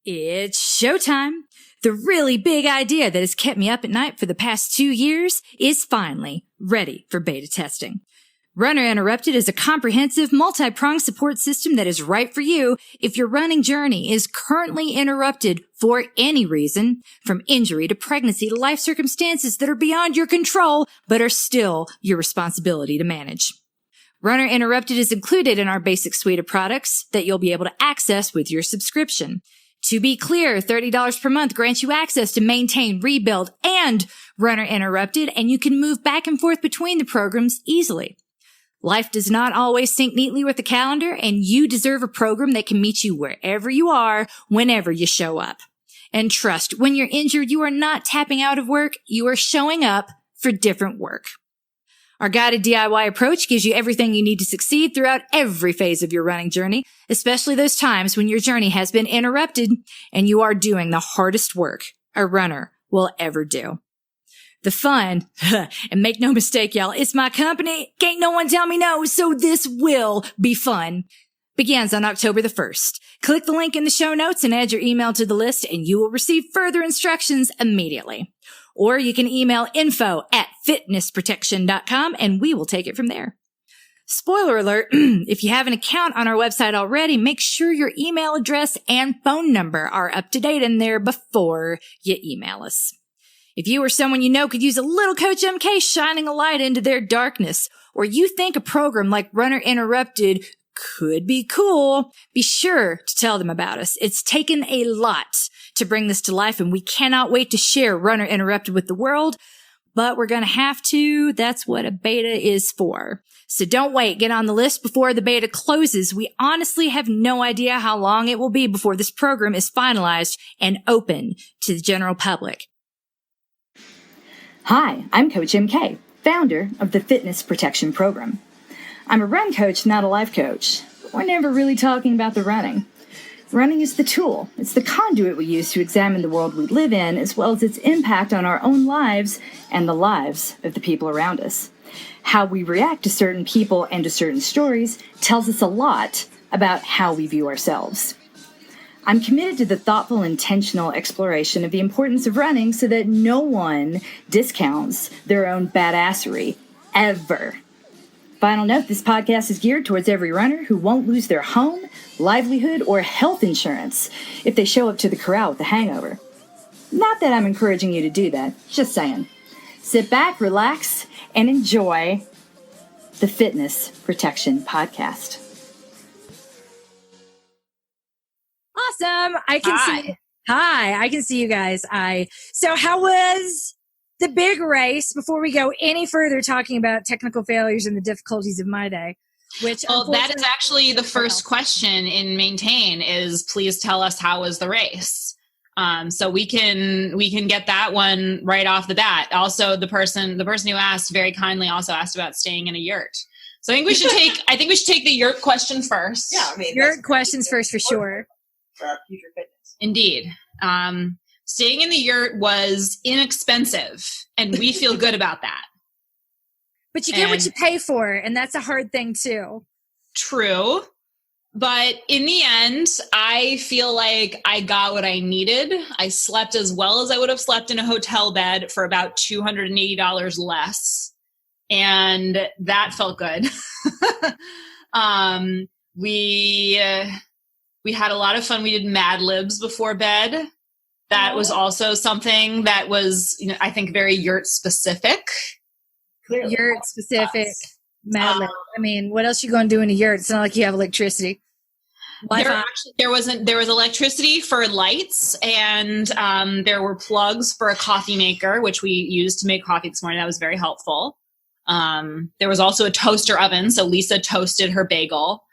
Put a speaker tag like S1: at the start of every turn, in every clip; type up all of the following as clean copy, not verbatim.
S1: It's showtime. The really big idea that has kept me up at night for the past 2 years is finally ready for beta testing. Runner Interrupted is a comprehensive, multi-pronged support system that is right for you if your running journey is currently interrupted for any reason, from injury to pregnancy to life circumstances that are beyond your control but are still your responsibility to manage. Runner Interrupted is included in our basic suite of products that you'll be able to access with your subscription. To be clear, $30 per month grants you access to Maintain, Rebuild, and Runner Interrupted, and you can move back and forth between the programs easily. Life does not always sync neatly with the calendar, and you deserve a program that can meet you wherever you are, whenever you show up. And trust, when you're injured, you are not tapping out of work, you are showing up for different work. Our guided DIY approach gives you everything you need to succeed throughout every phase of your running journey, especially those times when your journey has been interrupted and you are doing the hardest work a runner will ever do. The fun, and make no mistake, y'all, it's my company. Can't no one tell me no, so this will be fun. Begins on October the 1st. Click the link in the show notes and add your email to the list, and you will receive further instructions immediately. Or you can email info@fitnessprotection.com and we will take it from there. Spoiler alert, if you have an account on our website already, make sure your email address and phone number are up to date in there before you email us. If you or someone you know could use a little Coach MK shining a light into their darkness, or you think a program like Runner Interrupted could be cool, be sure to tell them about us. It's taken a lot to bring this to life, and we cannot wait to share Runner Interrupted with the world, but we're going to have to. That's what a beta is for. So don't wait. Get on the list before the beta closes. We honestly have no idea how long it will be before this program is finalized and open to the general public.
S2: Hi, I'm Coach MK, founder of the Fitness Protection Program. I'm a run coach, not a life coach. We're never really talking about the running. Running is the tool. It's the conduit we use to examine the world we live in, as well as its impact on our own lives and the lives of the people around us. How we react to certain people and to certain stories tells us a lot about how we view ourselves. I'm committed to the thoughtful, intentional exploration of the importance of running so that no one discounts their own badassery, ever. Final note, this podcast is geared towards every runner who won't lose their home, livelihood, or health insurance if they show up to the corral with a hangover. Not that I'm encouraging you to do that, just saying. Sit back, relax, and enjoy the Fitness Protection Podcast.
S1: Awesome. I can see you guys. So how was the big race before we go any further talking about technical failures and the difficulties of my day?
S3: Well, that is actually the first question in Maintain is please tell us how was the race. So we can get that one right off the bat. Also, the person who asked very kindly also asked about staying in a yurt. So I think we should take the yurt question first.
S4: Yeah, I mean,
S1: yurt questions first for sure.
S4: For our future fitness.
S3: Indeed. Staying in the yurt was inexpensive, and we feel good about that.
S1: But you get what you pay for, and that's a hard thing too.
S3: True. But in the end, I feel like I got what I needed. I slept as well as I would have slept in a hotel bed for about $280 less. And that felt good. We had a lot of fun. We did Mad Libs before bed. That was also something that was, I think, very yurt specific.
S1: Yurt specific. Mad Lib. I mean, what else are you going to do in a yurt? It's not like you have electricity.
S3: There was electricity for lights, and there were plugs for a coffee maker, which we used to make coffee this morning. That was very helpful. There was also a toaster oven, so Lisa toasted her bagel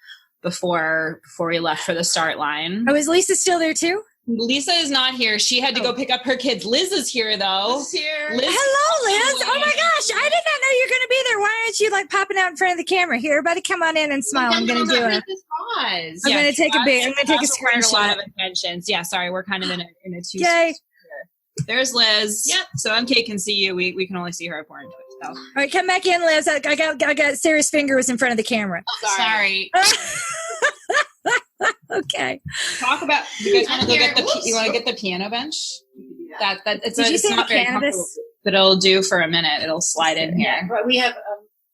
S3: before we left for the start line.
S1: Oh, is Lisa still there too?
S3: Lisa is not here. She had to go pick up her kids. Liz is here, though.
S4: Liz is here.
S1: Hello, Liz. Oh, my gosh. I did not know you were going to be there. Why aren't you, popping out in front of the camera? Here, everybody come on in and smile. I'm going to do it. I'm going to take a screenshot.
S3: A lot of attentions. Yeah, sorry. We're kind of in a two.
S1: Yay.
S3: There's Liz.
S4: Yep.
S3: So MK can see you. We can only see her up on Twitch, though.
S1: All right, come back in, Liz. I got Sarah's finger was in front of the camera.
S3: Oh, sorry.
S1: Okay.
S3: Talk about. You guys want to go get the? You want to get the piano bench? That it's.
S1: Did you
S3: it's
S1: say
S3: not very
S1: cannabis?
S3: comfortable, but it'll do for a minute. It'll slide in here.
S4: Yeah, but we have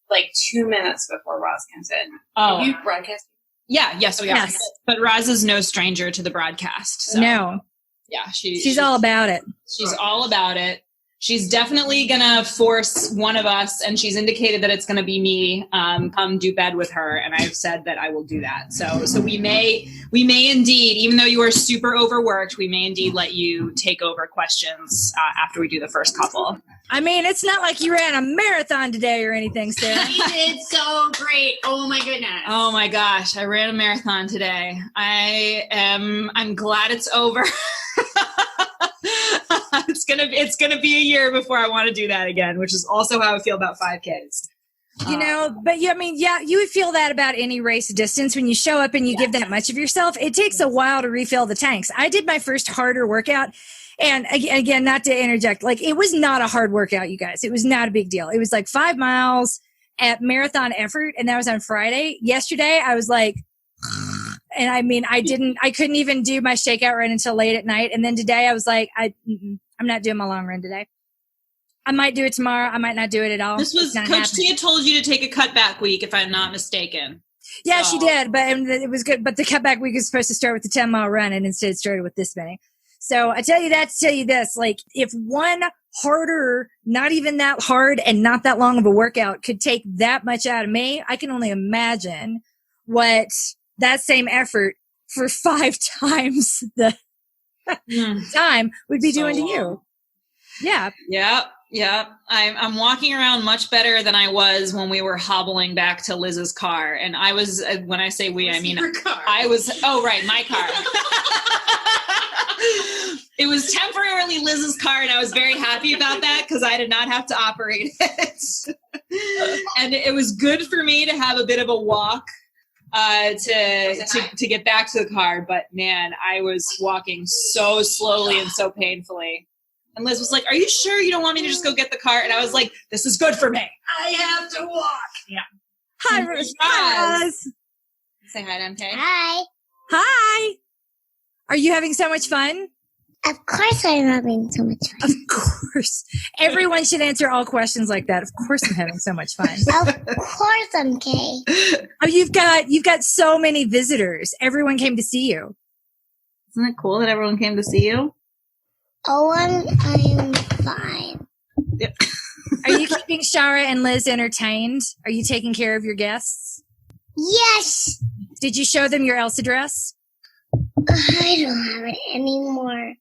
S4: like 2 minutes before Roz comes in.
S3: Oh,
S4: Are you broadcasting?
S3: Yeah. Yes, we are.
S1: Yes.
S3: But Roz is no stranger to the broadcast. So.
S1: No.
S3: Yeah,
S1: she's all about it.
S3: She's all about it. She's definitely gonna force one of us, and she's indicated that it's gonna be me. Come do bed with her, and I've said that I will do that. So we may indeed, even though you are super overworked, we may indeed let you take over questions after we do the first couple.
S1: I mean, it's not like you ran a marathon today or anything, Sarah.
S5: You did so great. Oh my goodness.
S3: Oh my gosh, I ran a marathon today. I'm glad it's over. It's gonna be a year before I want to do that again, which is also how I feel about 5Ks.
S1: You know, but you would feel that about any race distance when you show up and you give that much of yourself. It takes a while to refill the tanks. I did my first harder workout, and again, not to interject, like it was not a hard workout, you guys. It was not a big deal. It was like 5 miles at marathon effort, and that was on Friday. Yesterday, I was like, and I mean, I couldn't even do my shakeout run until late at night. And then today I was like, I'm not doing my long run today. I might do it tomorrow. I might not do it at all.
S3: This was Coach Tia told you to take a cutback week, if I'm not mistaken.
S1: Yeah, she did, but it was good. But the cutback week was supposed to start with the 10-mile run, and instead it started with this many. So I tell you that to tell you this, like if one harder, not even that hard and not that long of a workout could take that much out of me, I can only imagine what that same effort for 5 times the time would be doing to you. Yeah. Yep.
S3: I'm walking around much better than I was when we were hobbling back to Liz's car. And I was, when I say we, I mean, I was, oh, right, my car. It was temporarily Liz's car, and I was very happy about that because I did not have to operate it. And it was good for me to have a bit of a walk to get back to the car. But man, I was walking so slowly and so painfully. And Liz was like, "Are you sure you don't want me to just go get the car?" And I was like, "This is good for me. I have to walk." Yeah.
S1: Hi, Roz.
S3: Say hi to MK.
S5: Hi.
S1: Hi. Are you having so much fun?
S5: Of course I'm having so much fun.
S1: Of course. Everyone should answer all questions like that. Of course I'm having so much fun.
S5: Of course I'm Kay.
S1: Oh, you've got so many visitors. Everyone came to see you.
S3: Isn't it cool that everyone came to see you?
S5: Oh, I'm fine.
S3: Yep.
S1: Are you keeping Shara and Liz entertained? Are you taking care of your guests?
S5: Yes.
S1: Did you show them your Elsa dress?
S5: I don't have it anymore.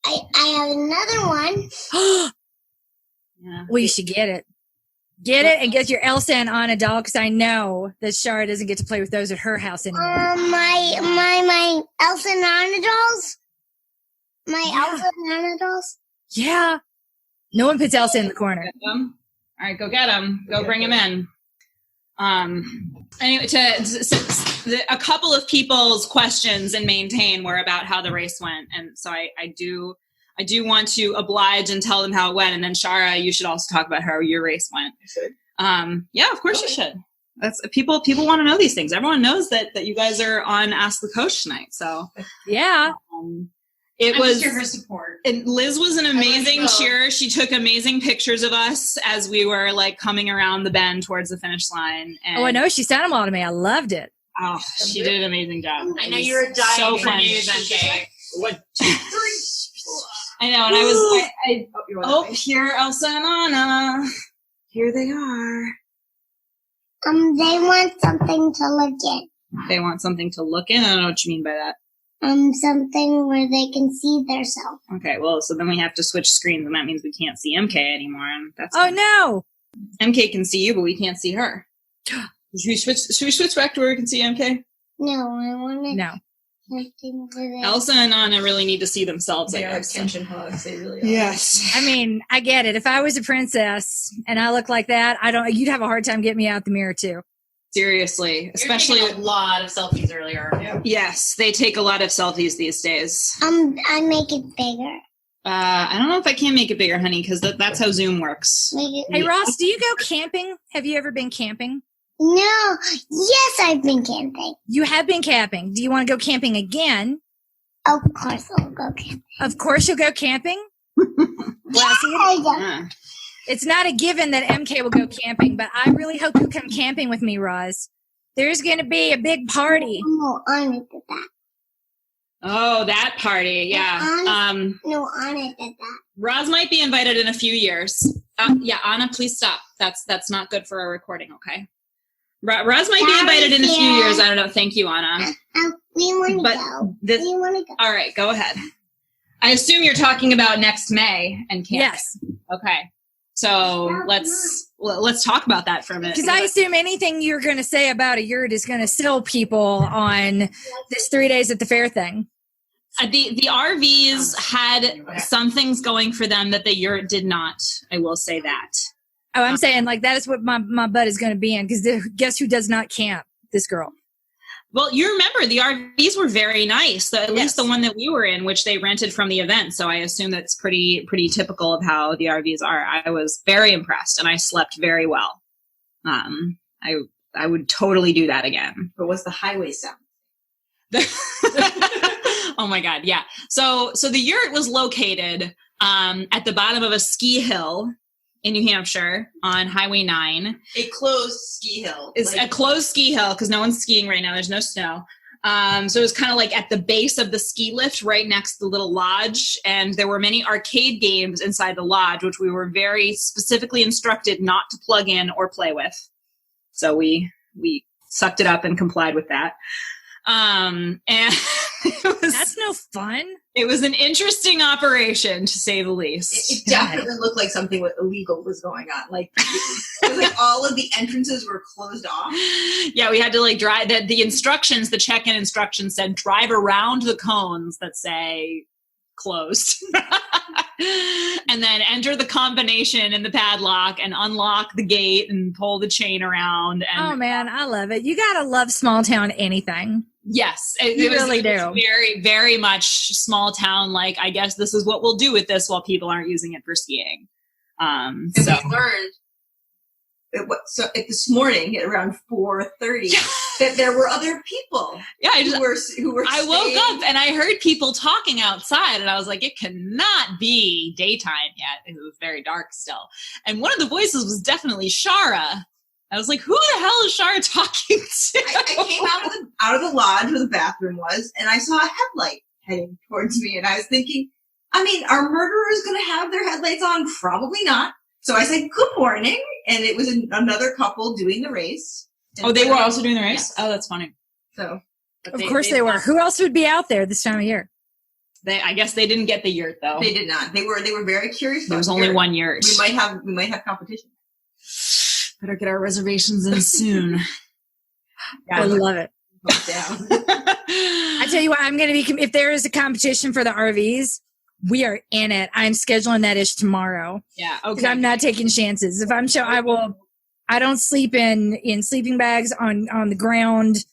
S5: I have another one.
S3: Yeah.
S1: Well, you should get it. Get it and get your Elsa and Anna doll, because I know that Shara doesn't get to play with those at her house anymore.
S5: My Elsa and Anna dolls? Elsa and Anna dolls?
S1: Yeah. No one puts Elsa in the corner.
S3: All right, go get them. Go bring them in. Anyway, a couple of people's questions in Maintain were about how the race went, and so I do want to oblige and tell them how it went. And then Shara, you should also talk about how your race went. Yeah, of course you should. That's people want to know these things. Everyone knows that you guys are on Ask the Coach tonight. So
S1: yeah.
S3: It was
S4: here for support.
S3: And Liz was an amazing cheerer. She took amazing pictures of us as we were like coming around the bend towards the finish line. And,
S1: I know. She sent them all to me. I loved it.
S3: Oh, she did an amazing job.
S4: I know you were dying.
S3: So fun. 1, 2, 3. I know, and I was here, Elsa and Anna. Here they are.
S5: They want something to look at.
S3: They want something to look in? I don't know what you mean by that.
S5: Something where they can see themselves.
S3: Okay, well, so then we have to switch screens, and that means we can't see MK anymore. And that's
S1: no!
S3: MK can see you, but we can't see her. Should we switch back to where we can see MK?
S5: No, I want it.
S1: No.
S5: Something where they...
S3: Elsa and Anna really need to see themselves.
S4: They are attention hogs. They really are.
S3: Yes.
S1: I mean, I get it. If I was a princess and I look like that, you'd have a hard time getting me out the mirror too.
S3: Seriously, especially
S4: a lot of selfies earlier. Yeah.
S3: Yes, they take a lot of selfies these days.
S5: I make it bigger.
S3: I don't know if I can make it bigger, honey, because that's how Zoom works.
S5: Make it
S1: Hey, Ross, do you go camping? Have you ever been camping?
S5: No. Yes, I've been camping.
S1: You have been camping. Do you want to go camping again?
S5: Of course I'll go camping.
S1: Of course you'll go camping?
S5: Yeah.
S1: It's not a given that MK will go camping, but I really hope you'll come camping with me, Roz. There's going to be a big party.
S5: No, Anna did that.
S3: Oh, that party. Yeah.
S5: No, Anna did that.
S3: Roz might be invited in a few years. Yeah, Anna, please stop. That's not good for our recording, okay? Roz might be invited in a few years. I don't know. Thank you, Anna.
S5: We want to go. We want to go.
S3: All right, go ahead. I assume you're talking about next May and camping.
S1: Yes.
S3: Okay. So let's talk about that for a minute.
S1: Because I assume anything you're going to say about a yurt is going to sell people on this 3 days at the fair thing.
S3: The RVs had some things going for them that the yurt did not. I will say that.
S1: Oh, I'm saying like that is what my butt is going to be in. Because guess who does not camp? This girl.
S3: Well, you remember the RVs were very nice. At least the one that we were in, which they rented from the event. So I assume that's pretty typical of how the RVs are. I was very impressed, and I slept very well. I would totally do that again.
S6: But what's the highway sound?
S3: Oh my God, yeah. So the yurt was located at the bottom of a ski hill in New Hampshire on Highway 9.
S6: A closed ski hill.
S3: It's a closed ski hill because no one's skiing right now. There's no snow. So it was kind of like at the base of the ski lift right next to the little lodge. And there were many arcade games inside the lodge, which we were very specifically instructed not to plug in or play with. So we sucked it up and complied with that. And
S1: that's no fun.
S3: It was an interesting operation, to say the least.
S6: It definitely looked like something illegal was going on. Like, it was like all of the entrances were closed off.
S3: Yeah, we had to like drive. The instructions, the check-in instructions said drive around the cones that say closed, and then enter the combination in the padlock and unlock the gate and pull the chain around. And
S1: oh man, I love it. You gotta love small town anything.
S3: Yes,
S1: you really do.
S3: Very, very much small town. Like, I guess this is what we'll do with this while people aren't using it for skiing.
S6: And we learned this morning at around 4:30 that there were other people.
S3: Yeah,
S6: who were.
S3: I woke up and I heard people talking outside, and I was like, it cannot be daytime yet. It was very dark still, and one of the voices was definitely Shara. I was like, who the hell is Shara talking to?
S6: I came out of the lodge where the bathroom was, and I saw a headlight heading towards me, and I was thinking, I mean, are murderers going to have their headlights on? Probably not. So I said, good morning, and it was another couple doing the race.
S3: Oh, they were also doing the race?
S6: Yes.
S3: Oh, that's funny.
S6: So,
S1: of course they were. Who else would be out there this time of year?
S3: I guess they didn't get the yurt, though.
S6: They did not. They were very curious.
S3: There was only one yurt.
S6: We might have competition.
S3: Better get our reservations in soon.
S1: I love it. I tell you what, I'm going to be, if there is a competition for the RVs, we are in it. I'm scheduling that ish tomorrow.
S3: Yeah. Okay.
S1: Because I'm not taking chances. If I'm I don't sleep in sleeping bags on the ground.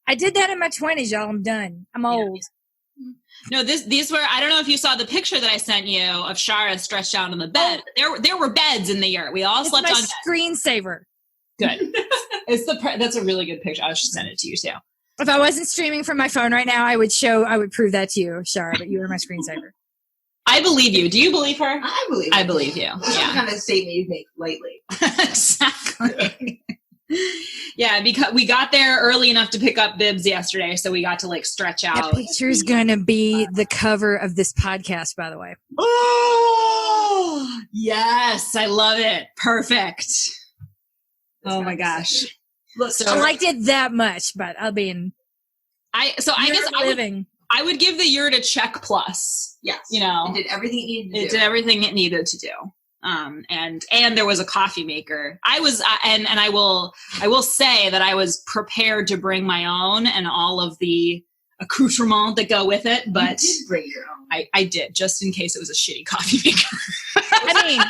S1: I did that in my 20s, y'all. I'm done. I'm old.
S3: Yeah. No, these were, I don't know if you saw the picture that I sent you of Shara stretched out on the bed. There were beds in the yurt. We all slept on beds.
S1: Screensaver.
S3: Good. That's a really good picture. I should send it to you too.
S1: If I wasn't streaming from my phone right now, I would prove that to you, Shara, but you were my screensaver.
S3: I believe you. Do you believe her?
S6: I believe
S3: you.
S6: That's the kind of statement you make lightly.
S3: Exactly. Yeah, because we got there early enough to pick up bibs yesterday, so we got to like stretch out.
S1: That picture's gonna be the cover of this podcast, by the way.
S3: Oh, yes, I love it. Perfect. Oh my gosh.
S1: Look, I liked it that much, but I guess
S3: I would give the yurt a check plus.
S6: Yes.
S3: You know,
S6: it did everything it needed to do.
S3: It did everything it needed to do. And there was a coffee maker. I was, and I will say that I was prepared to bring my own and all of the accoutrements that go with it, but
S6: you did bring your own.
S3: I did, just in case it was a shitty coffee maker.
S1: I mean,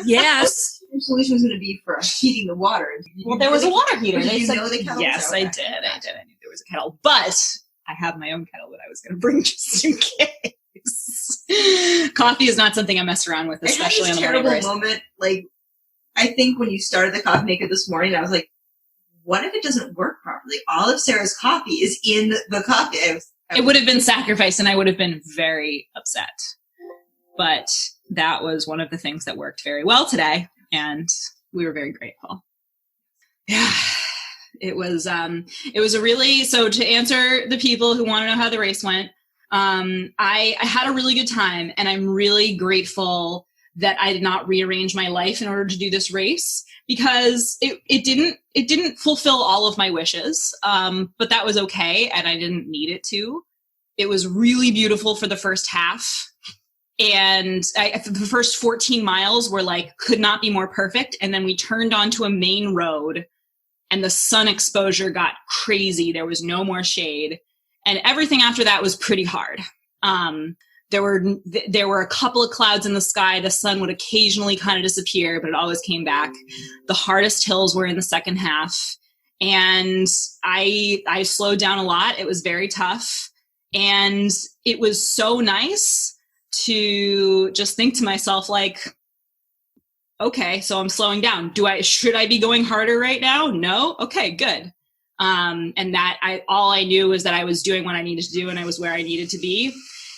S1: yes.
S6: Your solution was going to be for heating the water.
S3: Well, there was a water heater.
S6: Did you know the kettle?
S3: Yes, I did. I knew there was a kettle, but I have my own kettle that I was going to bring just in case. Coffee is not something I mess around with, especially on the morning race.
S6: Moment, like I think when you started the coffee maker this morning, I was like, what if it doesn't work properly? All of Sarah's coffee is in the coffee.
S3: It would have been sacrificed and I would have been very upset. But that was one of the things that worked very well today. And we were very grateful. Yeah. It was a really, so to answer the people who want to know how the race went, I had a really good time, and I'm really grateful that I did not rearrange my life in order to do this race, because it didn't fulfill all of my wishes. But that was okay. And I didn't need it to. It was really beautiful for the first half. And the first 14 miles were like, could not be more perfect. And then we turned onto a main road and the sun exposure got crazy. There was no more shade. And everything after that was pretty hard. There were a couple of clouds in the sky. The sun would occasionally kind of disappear, but it always came back. The hardest hills were in the second half. And I slowed down a lot. It was very tough. And it was so nice to just think to myself, like, okay, so I'm slowing down. Should I be going harder right now? No? Okay, good. And that all I knew was that I was doing what I needed to do and I was where I needed to be.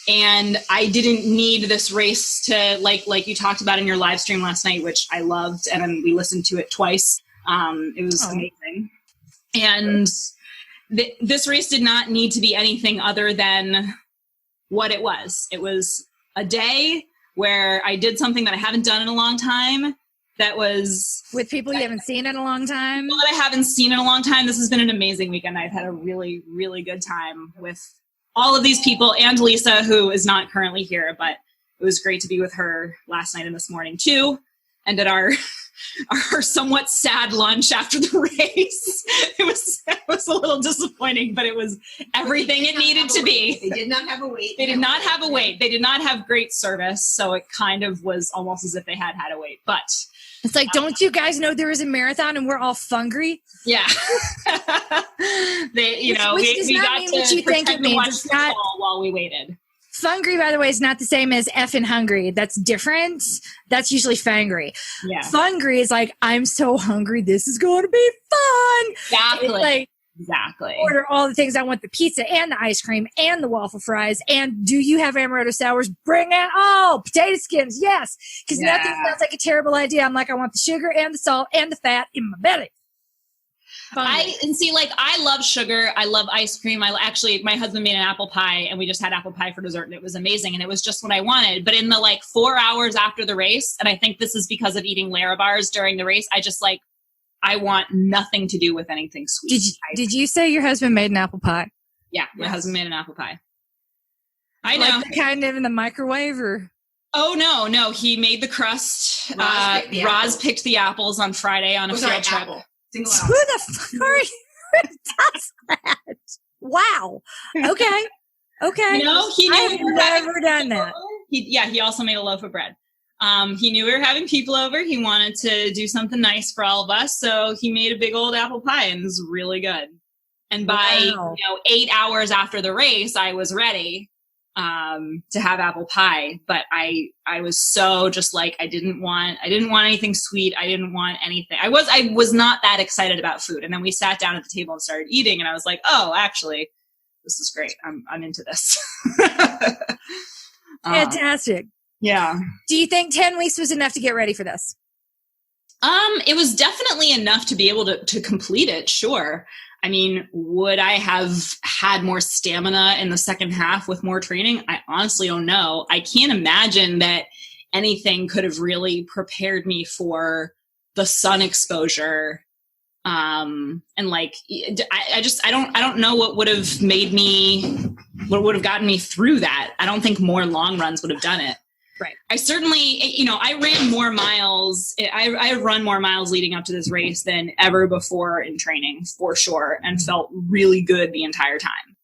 S3: And I didn't need this race to, like you talked about in your live stream last night, which I loved, and then we listened to it twice. It was amazing. And this race did not need to be anything other than what it was. It was a day where I did something that I haven't done in a long time. That was
S1: with people you haven't seen in a long time.
S3: People that I haven't seen in a long time. This has been an amazing weekend. I've had a really, really good time with all of these people, and Lisa, who is not currently here, but it was great to be with her last night and this morning too. And at our somewhat sad lunch after the race, it was a little disappointing, but it was everything it needed to be.
S6: They did not have a wait.
S3: They did not have a wait. They did not have great service, so it kind of was almost as if they had a wait. But
S1: it's like, don't you guys know there is a marathon and we're all hungry?
S3: Yeah. we got to pretend to watch football while we waited.
S1: Fungry, by the way, is not the same as effing hungry. That's different. That's usually fangry.
S3: Yeah.
S1: Fungry is like, I'm so hungry. This is going to be fun.
S3: Exactly.
S1: It's like,
S3: exactly.
S1: Order all the things. I want the pizza and the ice cream and the waffle fries. And do you have amaretto sours? Bring it all. Potato skins. Yes. Because nothing sounds like a terrible idea. I'm like, I want the sugar and the salt and the fat in my belly.
S3: I love sugar. I love ice cream. My husband made an apple pie and we just had apple pie for dessert and it was amazing. And it was just what I wanted. But in the 4 hours after the race, and I think this is because of eating Lara bars during the race, I want nothing to do with anything sweet.
S1: Did you say your husband made an apple pie?
S3: Yeah, my husband made an apple pie. I know.
S1: Like the kind of in the microwave or?
S3: Oh, no. He made the crust. Roz picked the apples on Friday on a field trip.
S6: Apple.
S1: Who the fuck does that? Wow. Okay.
S3: I've
S1: never done that.
S3: He also made a loaf of bread. He knew we were having people over. He wanted to do something nice for all of us. So he made a big old apple pie and it was really good. And by 8 hours after the race, I was ready to have apple pie. But I was so just like, I didn't want anything sweet. I didn't want anything. I was not that excited about food. And then we sat down at the table and started eating. And I was like, oh, actually, this is great. I'm into this.
S1: Fantastic.
S3: Yeah.
S1: Do you think 10 weeks was enough to get ready for this?
S3: It was definitely enough to be able to complete it. Sure. I mean, would I have had more stamina in the second half with more training? I honestly don't know. I can't imagine that anything could have really prepared me for the sun exposure. I don't know what would have what would have gotten me through that. I don't think more long runs would have done it.
S1: Right.
S3: I certainly, I ran more miles. I run more miles leading up to this race than ever before in training, for sure, and felt really good the entire time.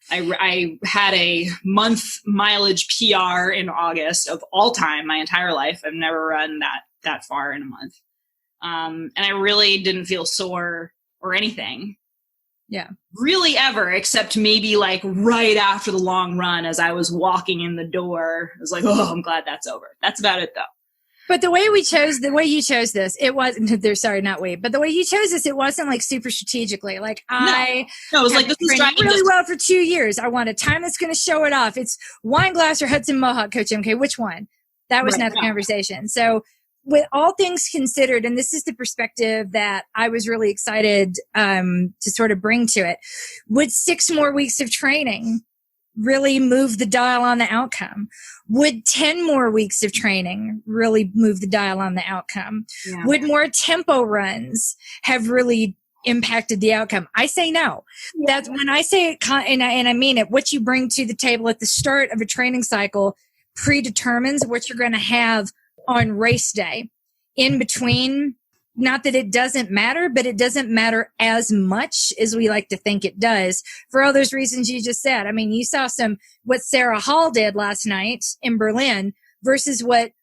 S3: I had a month mileage PR in August of all time, my entire life. I've never run that far in a month. And I really didn't feel sore or anything.
S1: Yeah.
S3: Really ever, except maybe right after the long run as I was walking in the door. I was like, oh, I'm glad that's over. That's about it though.
S1: But the way you chose this, it wasn't, but the way you chose this, it wasn't like super strategically. Like
S3: No, it was like, this is driving
S1: really well for 2 years. I want a time that's going to show it off. It's wine glass or Hudson Mohawk, Coach MK. Which one? That was not the conversation. So with all things considered, and this is the perspective that I was really excited to sort of bring to it, would 6 more weeks of training really move the dial on the outcome? Would 10 more weeks of training really move the dial on the outcome? Yeah. Would more tempo runs have really impacted the outcome? I say no. Yeah. That's when I say it, and I mean it, what you bring to the table at the start of a training cycle predetermines what you're going to have on race day. In between, not that it doesn't matter, but it doesn't matter as much as we like to think it does for all those reasons you just said. I mean, you saw what Sarah Hall did last night in Berlin versus what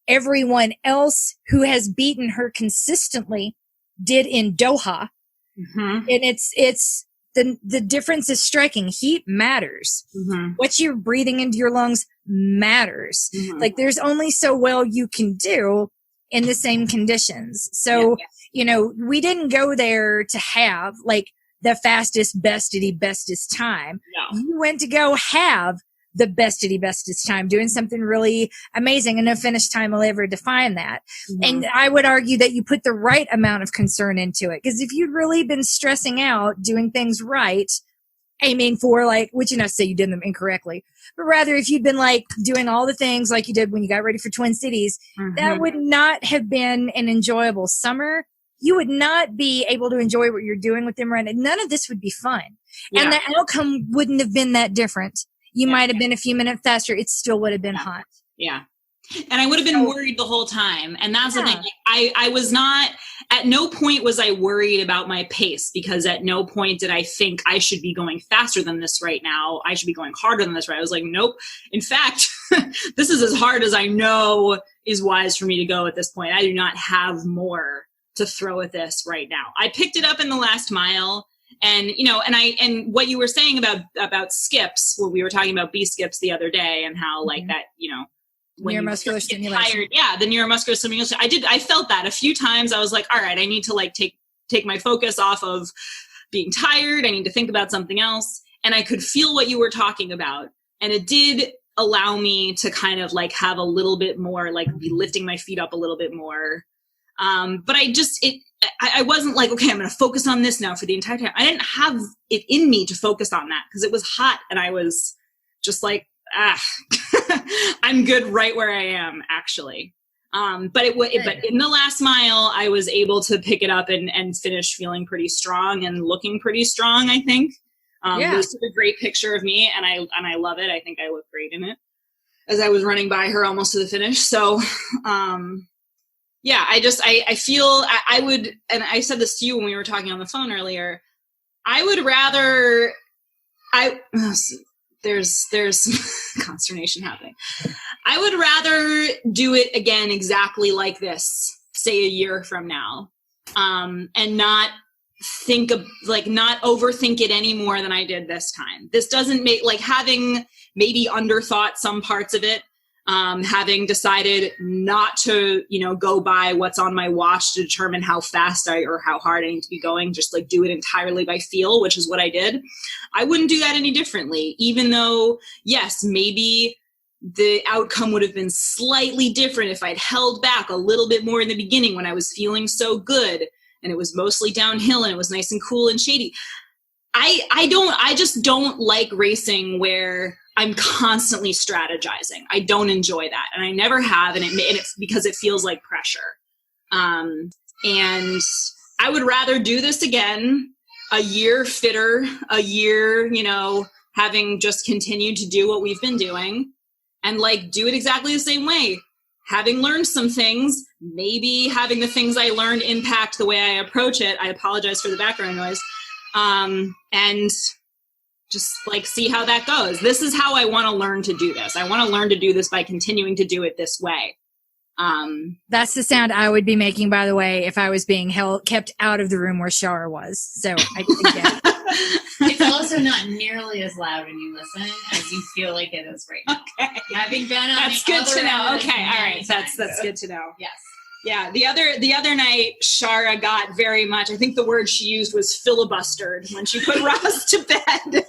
S1: everyone else who has beaten her consistently did in Doha. Mm-hmm. And it's the difference is striking. Heat matters. Mm-hmm. What you're breathing into your lungs matters. Mm-hmm. Like there's only so well you can do in the same conditions. So, we didn't go there to have like the fastest, bestest time. No. You went to go have the bestest time doing something really amazing, and no finish time will ever define that. Mm-hmm. And I would argue that you put the right amount of concern into it. Because if you'd really been stressing out doing things right, aiming for like, which you not say you did them incorrectly, but rather if you'd been like doing all the things like you did when you got ready for Twin Cities, mm-hmm. that would not have been an enjoyable summer. You would not be able to enjoy what you're doing with them right now. None of this would be fun. Yeah. And the outcome wouldn't have been that different. You might have been a few minutes faster. It still would have been hot.
S3: Yeah. And I would have been worried the whole time. And that's the thing. I was not, at no point was I worried about my pace, because at no point did I think I should be going faster than this right now. I should be going harder than this, right? I was like, nope. In fact, this is as hard as I know is wise for me to go at this point. I do not have more to throw at this right now. I picked it up in the last mile. And, and what you were saying about skips, well, we were talking about B skips the other day, and how like that, when
S1: neuromuscular stimulation.
S3: Tired, the neuromuscular stimulation. I felt that a few times. I was like, all right, I need to like take my focus off of being tired. I need to think about something else. And I could feel what you were talking about. And it did allow me to kind of like have a little bit more, like be lifting my feet up a little bit more. But I wasn't like, okay, I'm going to focus on this now for the entire time. I didn't have it in me to focus on that because it was hot, and I was just like, I'm good right where I am, actually. But in the last mile, I was able to pick it up and finish feeling pretty strong and looking pretty strong, I think. This is a great picture of me, and I love it. I think I look great in it as I was running by her almost to the finish. So, I feel I would, and I said this to you when we were talking on the phone earlier, I would rather, there's consternation happening. I would rather do it again exactly like this, say a year from now, and not not overthink it any more than I did this time. This doesn't make, like, having maybe underthought some parts of it, having decided not to, go by what's on my watch to determine how fast or how hard I need to be going, just like do it entirely by feel, which is what I did. I wouldn't do that any differently, even though, yes, maybe the outcome would have been slightly different if I'd held back a little bit more in the beginning when I was feeling so good and it was mostly downhill and it was nice and cool and shady. I just don't like racing where I'm constantly strategizing. I don't enjoy that. And I never have. And it's because it feels like pressure. And I would rather do this again, a year fitter, a year, having just continued to do what we've been doing and like do it exactly the same way. Having learned some things, maybe having the things I learned impact the way I approach it. I apologize for the background noise. And just like see how that goes. This is how I want to learn to do this. I want to learn to do this by continuing to do it this way.
S1: That's the sound I would be making, by the way, if I was being kept out of the room where Shar was. So I get it.
S4: It's also not nearly as loud when you listen as you feel like it is right now.
S3: Having been on
S7: That's
S3: the
S7: good
S3: other
S7: to know.
S3: end
S7: Okay, all
S3: many
S7: right. That's
S3: times.
S7: good to know.
S3: Yes.
S7: Yeah, the other night, Shara got very much. I think the word she used was filibustered when she put Ross to bed.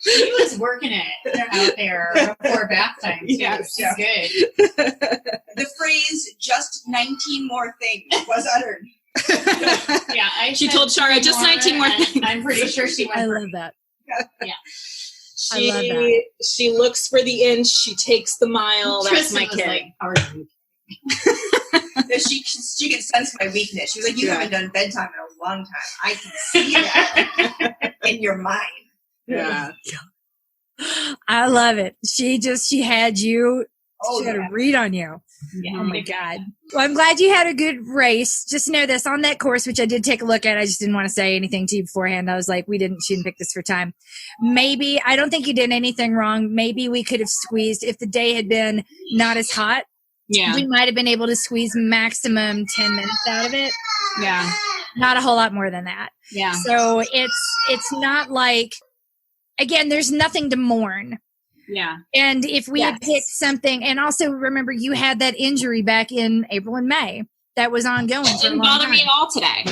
S3: She was working it out there before bath time, too.
S7: Yes.
S3: She's good.
S6: The phrase "just 19 more things" was uttered.
S3: Yeah,
S7: She told Shara just 19 more
S3: and
S7: things.
S3: I'm pretty sure she went.
S1: I
S3: for
S1: love that.
S3: Yeah.
S1: I love that.
S7: She looks for the inch. She takes the mile. That's
S3: Tristan
S7: my
S3: was
S7: kid.
S3: like, "How are you?"
S6: She can sense my weakness. She was like, "You haven't done bedtime in a long time. I can see that in your mind."
S7: Yeah.
S1: I love it. She had you. She had
S6: yeah.
S1: a read on you.
S3: Yeah.
S1: Oh my God. Well, I'm glad you had a good race. Just know this on that course, which I did take a look at. I just didn't want to say anything to you beforehand. I was like, she didn't pick this for time. Maybe, I don't think you did anything wrong. Maybe we could have squeezed, if the day had been not as hot,
S7: Yeah.
S1: we might have been able to squeeze maximum 10 minutes out of it.
S7: Yeah.
S1: Not a whole lot more than that.
S7: Yeah.
S1: So it's not like, again, there's nothing to mourn.
S7: Yeah.
S1: And if we had picked something, and also remember, you had that injury back in April and May that was ongoing.
S3: It didn't bother me at all today.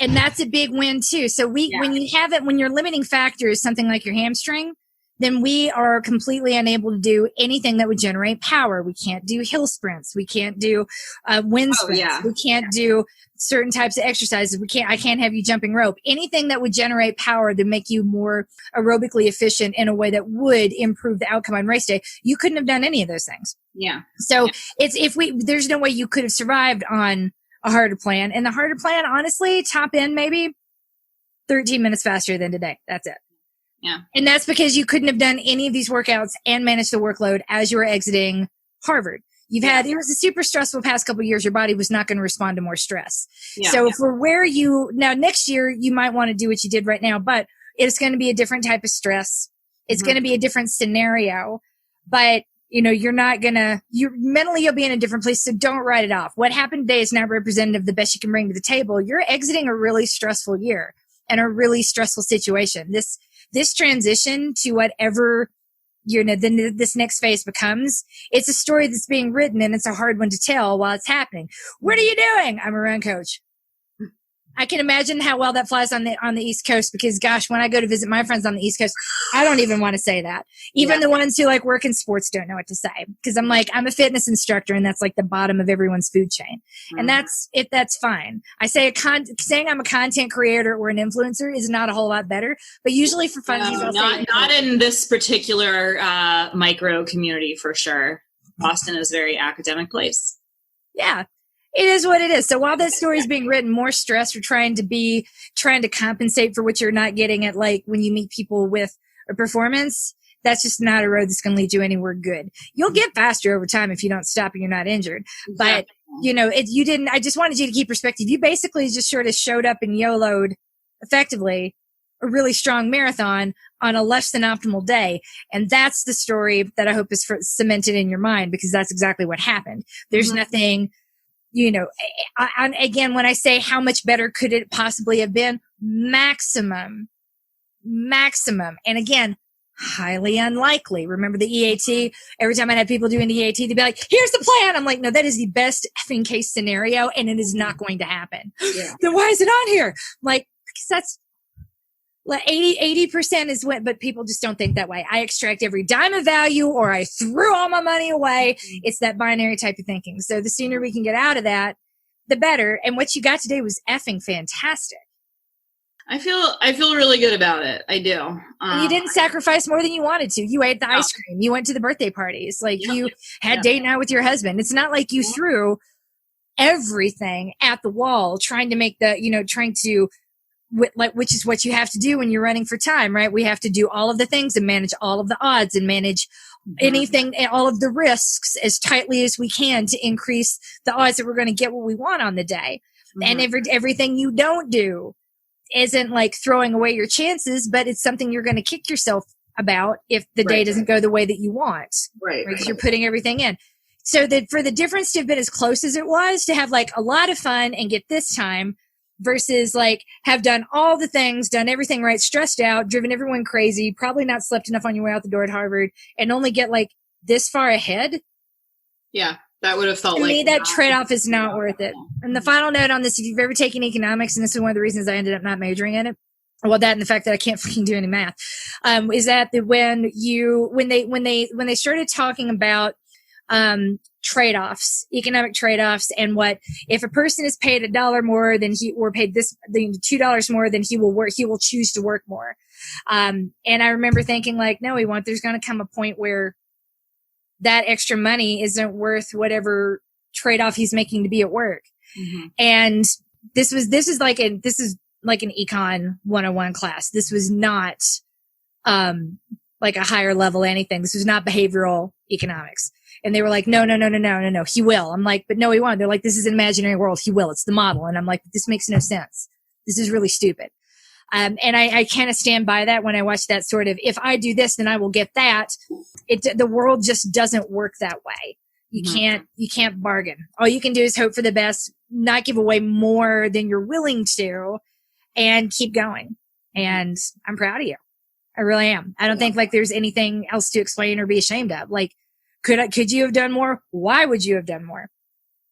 S1: And that's a big win too. So when your limiting factor is something like your hamstring, then we are completely unable to do anything that would generate power. We can't do hill sprints. We can't do wind sprints.
S7: Yeah.
S1: We can't do certain types of exercises. I can't have you jumping rope. Anything that would generate power to make you more aerobically efficient in a way that would improve the outcome on race day. You couldn't have done any of those things.
S7: Yeah.
S1: So there's no way you could have survived on a harder plan. And the harder plan, honestly, top end, maybe 13 minutes faster than today. That's it.
S7: Yeah.
S1: And that's because you couldn't have done any of these workouts and managed the workload as you were exiting Harvard. It was a super stressful past couple of years. Your body was not going to respond to more stress.
S7: Yeah.
S1: So now next year, you might want to do what you did right now, but it's going to be a different type of stress. It's going to be a different scenario, but you're mentally, you'll be in a different place. So don't write it off. What happened today is not representative of the best you can bring to the table. You're exiting a really stressful year and a really stressful situation. This transition to whatever, this next phase becomes, it's a story that's being written and it's a hard one to tell while it's happening. What are you doing? I'm a run coach. I can imagine how well that flies on the East Coast because, gosh, when I go to visit my friends on the East Coast, I don't even want to say that. Even the ones who work in sports don't know what to say because I'm a fitness instructor and that's the bottom of everyone's food chain. And that's fine. I say saying I'm a content creator or an influencer is not a whole lot better, but usually for funsies,
S7: not in this particular micro community for sure. Boston is a very academic place.
S1: Yeah. It is what it is. So while that story is being written, more stress or trying to compensate for what you're not getting at when you meet people with a performance, that's just not a road that's going to lead you anywhere good. You'll get faster over time if you don't stop and you're not injured. But, you didn't, I just wanted you to keep perspective. You basically just sort of showed up and YOLO'd effectively a really strong marathon on a less than optimal day. And that's the story that I hope is cemented in your mind because that's exactly what happened. There's nothing, again, when I say how much better could it possibly have been, maximum. And again, highly unlikely. Remember the EAT? Every time I had people doing the EAT, they'd be like, here's the plan. I'm like, no, that is the best effing case scenario. And it is not going to happen. Yeah. Then why is it on here? Because that's 80% is what, but people just don't think that way. I extract every dime of value or I threw all my money away. It's that binary type of thinking. So the sooner we can get out of that, the better. And what you got today was effing fantastic.
S7: I feel really good about it. I do.
S1: You didn't sacrifice more than you wanted to. You ate the ice cream. You went to the birthday parties. You had date night with your husband. It's not like you threw everything at the wall trying to make which is what you have to do when you're running for time, right? We have to do all of the things and manage all of the odds and manage anything, all of the risks as tightly as we can to increase the odds that we're going to get what we want on the day. And everything you don't do isn't throwing away your chances, but it's something you're going to kick yourself about if the day doesn't go the way that you want. Right. Because you're putting everything in. So that for the difference to have been as close as it was, to have a lot of fun and get this time, versus have done all the things, done everything right, stressed out, driven everyone crazy, probably not slept enough on your way out the door at Harvard, and only get this far ahead,
S3: Yeah, that would have felt
S1: to
S3: like
S1: me, that
S3: not-
S1: trade-off is not worth it. And the final note on this, if you've ever taken economics, and this is one of the reasons I ended up not majoring in it, well, that and the fact that I can't fucking do any math, is that when they started talking about trade-offs, economic trade-offs, and what if a person is paid $1 more than or paid $2 more than he will choose to work more. And I remember thinking like, no, there's going to come a point where that extra money isn't worth whatever trade-off he's making to be at work.
S3: Mm-hmm.
S1: And this is like an econ 101 class. This was not, like a higher level anything. This was not behavioral economics. And they were like, no, he will. I'm like, but no, he won't. They're like, this is an imaginary world. He will. It's the model. And I'm like, this makes no sense. This is really stupid. And I kind of stand by that when I watch that sort of, if I do this, then I will get that. The world just doesn't work that way. You can't bargain. All you can do is hope for the best, not give away more than you're willing to, and keep going. And I'm proud of you. I really am. I don't think like there's anything else to explain or be ashamed of. Like, could you have done more? Why would you have done more?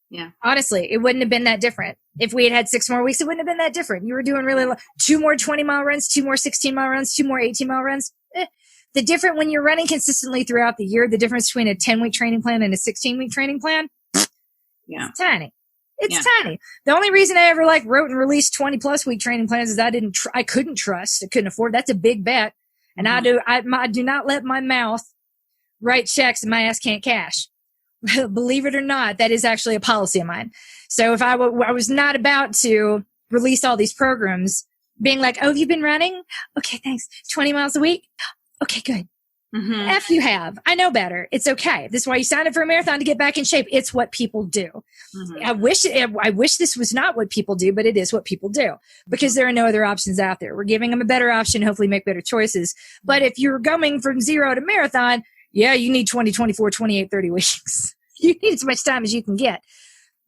S3: Yeah.
S1: Honestly, it wouldn't have been that different. If we had 6 more weeks, it wouldn't have been that different. You were doing really 2 more 20-mile runs, 2 more 16-mile runs, 2 more 18-mile runs. The difference when you're running consistently throughout the year, the difference between a 10-week training plan and a 16-week training plan, it's tiny. It's tiny. The only reason I ever wrote and released 20+ week training plans is I couldn't trust. I couldn't afford. That's a big bet. And I do not let my mouth write checks and my ass can't cash. Believe it or not, that is actually a policy of mine. So if I was not about to release all these programs being like, oh, you've been running? Okay, thanks. 20 miles a week? Okay, good.
S3: Mm-hmm.
S1: F you have. I know better. It's okay. This is why you signed up for a marathon, to get back in shape. It's what people do.
S3: Mm-hmm.
S1: I wish this was not what people do, but it is what people do because there are no other options out there. We're giving them a better option, hopefully make better choices. But if you're going from 0 to marathon, yeah, you need 20, 24, 28, 30 weeks. You need as much time as you can get.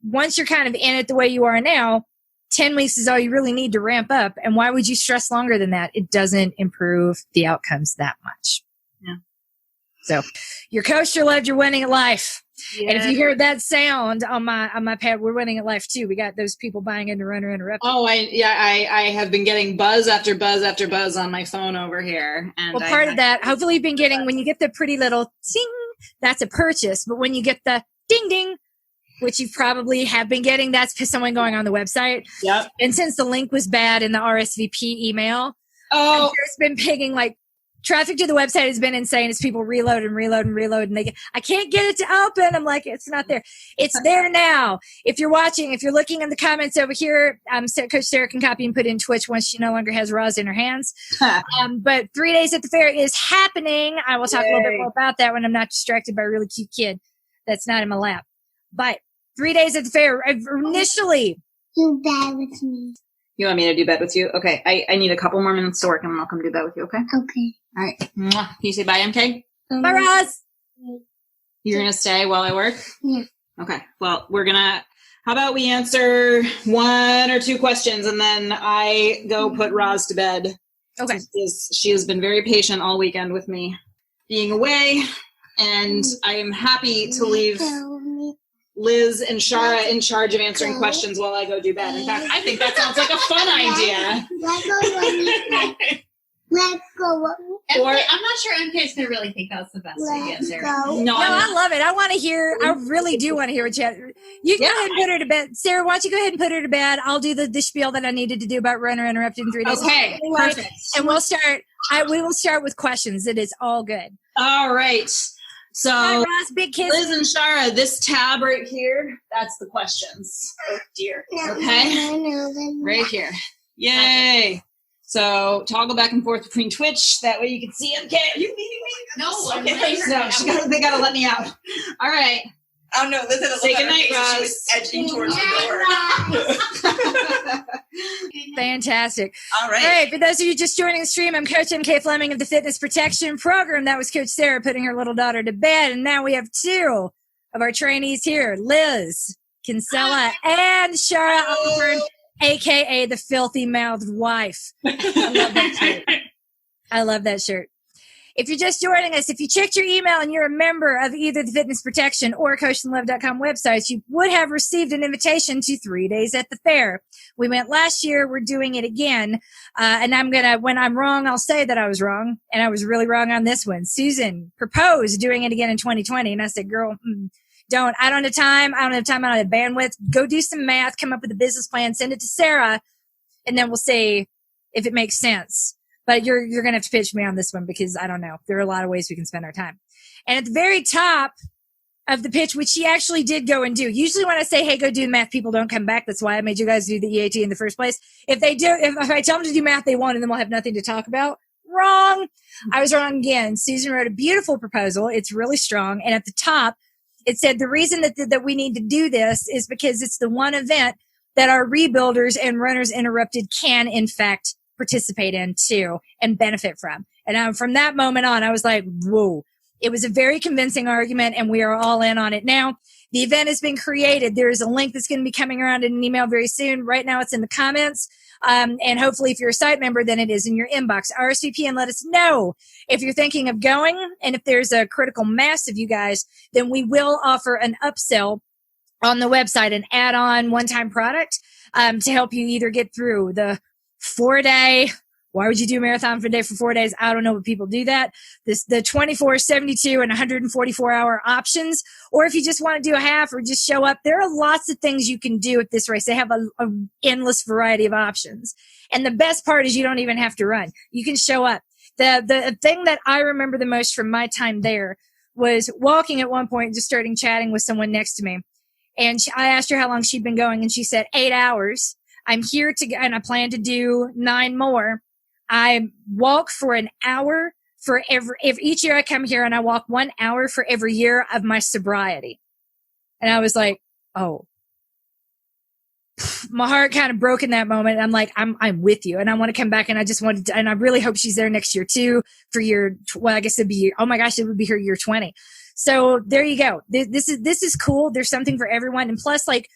S1: Once you're kind of in it the way you are now, 10 weeks is all you really need to ramp up. And why would you stress longer than that? It doesn't improve the outcomes that much.
S3: Yeah.
S1: So your coach, your loved, you're winning at life.
S3: Yeah.
S1: And if you hear that sound on my pad, we're winning at life too. We got those people buying into Runner Interrupted.
S3: Oh, I have been getting buzz after buzz after buzz on my phone over here. And
S1: well, part of that, hopefully you've been getting, when you get the pretty little zing, that's a purchase. But when you get the ding ding, which you probably have been getting, that's someone going on the website.
S3: Yep.
S1: And since the link was bad in the RSVP email, it's been pinging traffic to the website has been insane as people reload and I can't get it to open. I'm like, it's not there. It's there now. If you're watching, if you're looking in the comments over here, Coach Sarah can copy and put in Twitch once she no longer has Roz in her hands. But 3 days at the fair is happening. I will talk a little bit more about that when I'm not distracted by a really cute kid that's not in my lap. But 3 days at the fair initially.
S5: Do bed with me.
S3: You want me to do bed with you? Okay. I need a couple more minutes to work and then I'll come do bed with you, okay?
S5: Okay.
S3: All right. Mwah. Can you say bye, MK?
S1: Bye, Roz.
S3: You're going to stay while I work?
S5: Yeah.
S3: Okay. Well, how about we answer 1 or 2 questions and then I go put Roz to bed.
S1: Okay.
S3: She has been very patient all weekend with me being away, and I am happy to leave Liz and Shara in charge of answering questions while I go do bed. In fact, I think that sounds like a fun idea.
S5: Let's go.
S4: I'm not sure MK's going to really think that's the best idea, Sarah.
S3: No,
S1: I love it. I want to hear. I really do want to hear what you can go ahead and put her to bed. Sarah, why don't you go ahead and put her to bed? I'll do the spiel that I needed to do about Runner Interrupted in 3 days.
S3: Okay, perfect.
S1: And we'll start. We will start with questions. It is all good.
S3: All right. So,
S1: hi, Ross, big kiss.
S3: Liz and Shara, this tab right here, that's the questions. Oh, dear. Okay. Right here. Yay. So, toggle back and forth between Twitch. That way you can see MK. Are you meeting me?
S4: No,
S3: Okay. No, they got to let me out. All right.
S6: Oh, no, Liz had a
S3: Say
S6: look on her
S3: goodnight,
S6: face as she
S3: Roz.
S6: was edging towards the door.
S1: Fantastic.
S6: All right.
S1: All right. For those of you just joining the stream, I'm Coach MK Fleming of the Fitness Protection Program. That was Coach Sarah putting her little daughter to bed. And now we have 2 of our trainees here, Liz Kinsella and Shara Osborne, a.k.a. the filthy mouthed wife. I love that shirt. If you're just joining us, if you checked your email and you're a member of either the Fitness Protection or CoachingLove.com websites, you would have received an invitation to 3 days at the fair. We went last year. We're doing it again. And when I'm wrong, I'll say that I was wrong. And I was really wrong on this one. Susan proposed doing it again in 2020. And I said, girl, I don't have time. I don't have bandwidth. Go do some math, come up with a business plan, send it to Sarah, and then we'll see if it makes sense. But you're going to have to pitch me on this one because I don't know. There are a lot of ways we can spend our time. And at the very top of the pitch, which she actually did go and do. Usually when I say, hey, go do the math, people don't come back. That's why I made you guys do the EAT in the first place. If I tell them to do math, they won't, and then we'll have nothing to talk about. Wrong. I was wrong again. Susan wrote a beautiful proposal. It's really strong. And at the top, it said the reason that we need to do this is because it's the one event that our rebuilders and Runners Interrupted can, in fact, participate in too and benefit from. And from that moment on, I was like, whoa. It was a very convincing argument, and we are all in on it now. The event has been created. There is a link that's going to be coming around in an email very soon. Right now, it's in the comments. And hopefully, if you're a site member, then it is in your inbox. RSVP and let us know if you're thinking of going. And if there's a critical mass of you guys, then we will offer an upsell on the website, an add-on one-time product to help you either get through the 4-day. Why would you do a marathon for a day for 4 days? I don't know, but people do that. The 24, 72, and 144 hour options. Or if you just want to do a half or just show up, there are lots of things you can do at this race. They have an endless variety of options. And the best part is you don't even have to run. You can show up. The thing that I remember the most from my time there was walking at one point and just starting chatting with someone next to me. And I asked her how long she'd been going, and she said 8 hours. I'm here and I plan to do 9 more. I walk for an hour for each year I come here, and I walk 1 hour for every year of my sobriety. And I was like, oh, my heart kind of broke in that moment. I'm like, I'm with you, and I want to come back, and and I really hope she's there next year too for I guess it'd be, oh my gosh, it would be her year 20. So there you go. This is cool. There's something for everyone. And plus, like,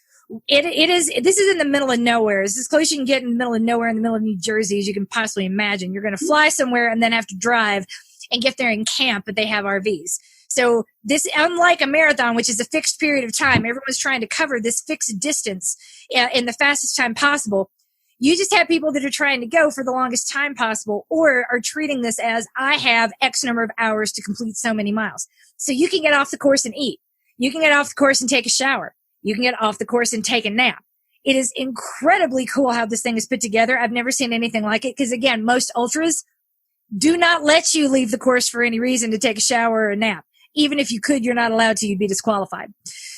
S1: this is in the middle of nowhere. It's as close as you can get in the middle of nowhere in the middle of New Jersey as you can possibly imagine. You're going to fly somewhere and then have to drive and get there and camp, but they have RVs. So this, unlike a marathon, which is a fixed period of time, everyone's trying to cover this fixed distance in the fastest time possible. You just have people that are trying to go for the longest time possible, or are treating this as, I have X number of hours to complete so many miles. So you can get off the course and eat. You can get off the course and take a shower. You can get off the course and take a nap. It is incredibly cool how this thing is put together. I've never seen anything like it because, again, most ultras do not let you leave the course for any reason to take a shower or a nap. Even if you could, you're not allowed to. You'd be disqualified.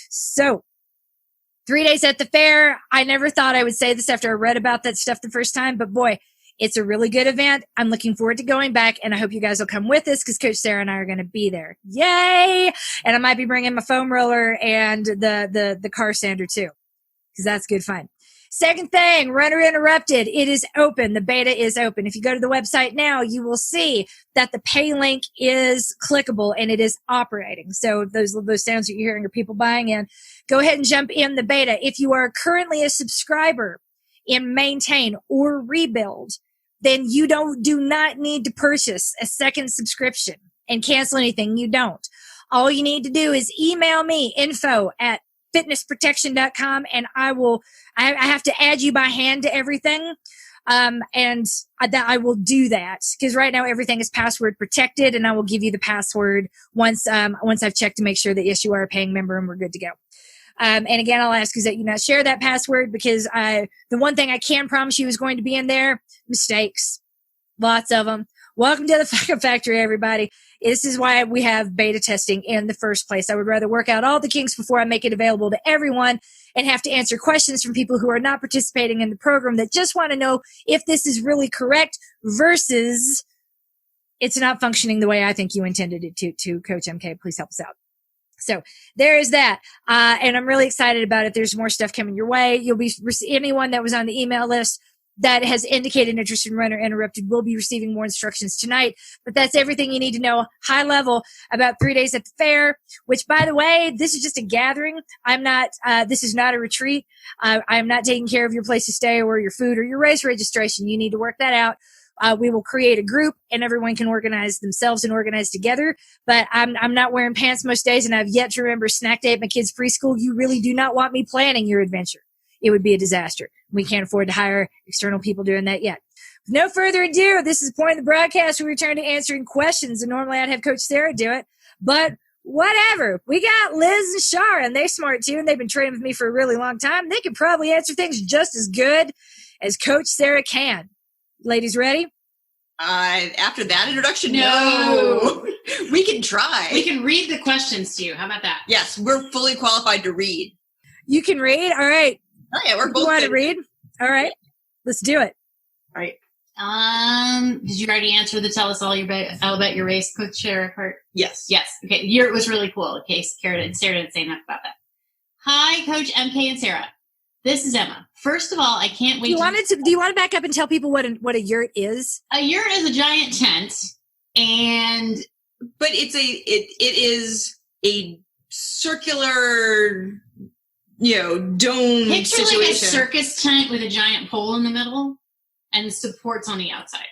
S1: So 3 days at the fair. I never thought I would say this after I read about that stuff the first time, but boy, it's a really good event. I'm looking forward to going back, and I hope you guys will come with us because Coach Sarah and I are going to be there. Yay! And I might be bringing my foam roller and the car sander too, because that's good fun. Second thing, Runner Interrupted. It is open. The beta is open. If you go to the website now, you will see that the pay link is clickable and it is operating. So those sounds that you're hearing are people buying in. Go ahead and jump in the beta. If you are currently a subscriber in Maintain or Rebuild, then you do not need to purchase a second subscription and cancel anything. You don't. All you need to do is email me, info@fitnessprotection.com, and I have to add you by hand to everything. And I will do that because right now everything is password protected, and I will give you the password once I've checked to make sure that yes, you are a paying member and we're good to go. And again, I'll ask is that you not share that password because the one thing I can promise you is going to be in there, mistakes. Lots of them. Welcome to the factory, everybody. This is why we have beta testing in the first place. I would rather work out all the kinks before I make it available to everyone and have to answer questions from people who are not participating in the program that just want to know if this is really correct versus it's not functioning the way I think you intended it to. Coach MK, please help us out. So there is that. And I'm really excited about it. There's more stuff coming your way. You'll be, anyone that was on the email list that has indicated interest in Runner Interrupted will be receiving more instructions tonight. But that's everything you need to know high level about 3 days at the fair, which by the way, this is just a gathering. This is not a retreat. I'm not taking care of your place to stay or your food or your race registration. You need to work that out We will create a group and everyone can organize themselves and organize together. But I'm not wearing pants most days, and I've yet to remember snack day at my kids' preschool. You really do not want me planning your adventure. It would be a disaster. We can't afford to hire external people doing that yet. With no further ado, this is the point of the broadcast. We return to answering questions, and normally I'd have Coach Sarah do it, but whatever. We got Liz and Shara, and they're smart too, and they've been training with me for a really long time. They can probably answer things just as good as Coach Sarah can. Ladies, ready?
S6: After that introduction, no. We can try.
S3: We can read the questions to you. How about that?
S6: Yes, we're fully qualified to read.
S1: You can read? All right.
S6: Oh, yeah, we're both.
S1: You want to read? All right. Let's do it.
S6: All right.
S3: Did you already answer the tell us all about your race, Coach Sarah part?
S6: Yes.
S3: Yes. Okay. Yurt was really cool. In case Sarah didn't say enough about that. Hi, Coach MK and Sarah. This is Emma. First of all, I can't wait.
S1: Do you want to back up and tell people what a yurt is?
S3: A yurt is a giant tent,
S6: but it is a circular, dome
S3: picture
S6: situation.
S3: like a circus tent with a giant pole in the middle and supports on the outside.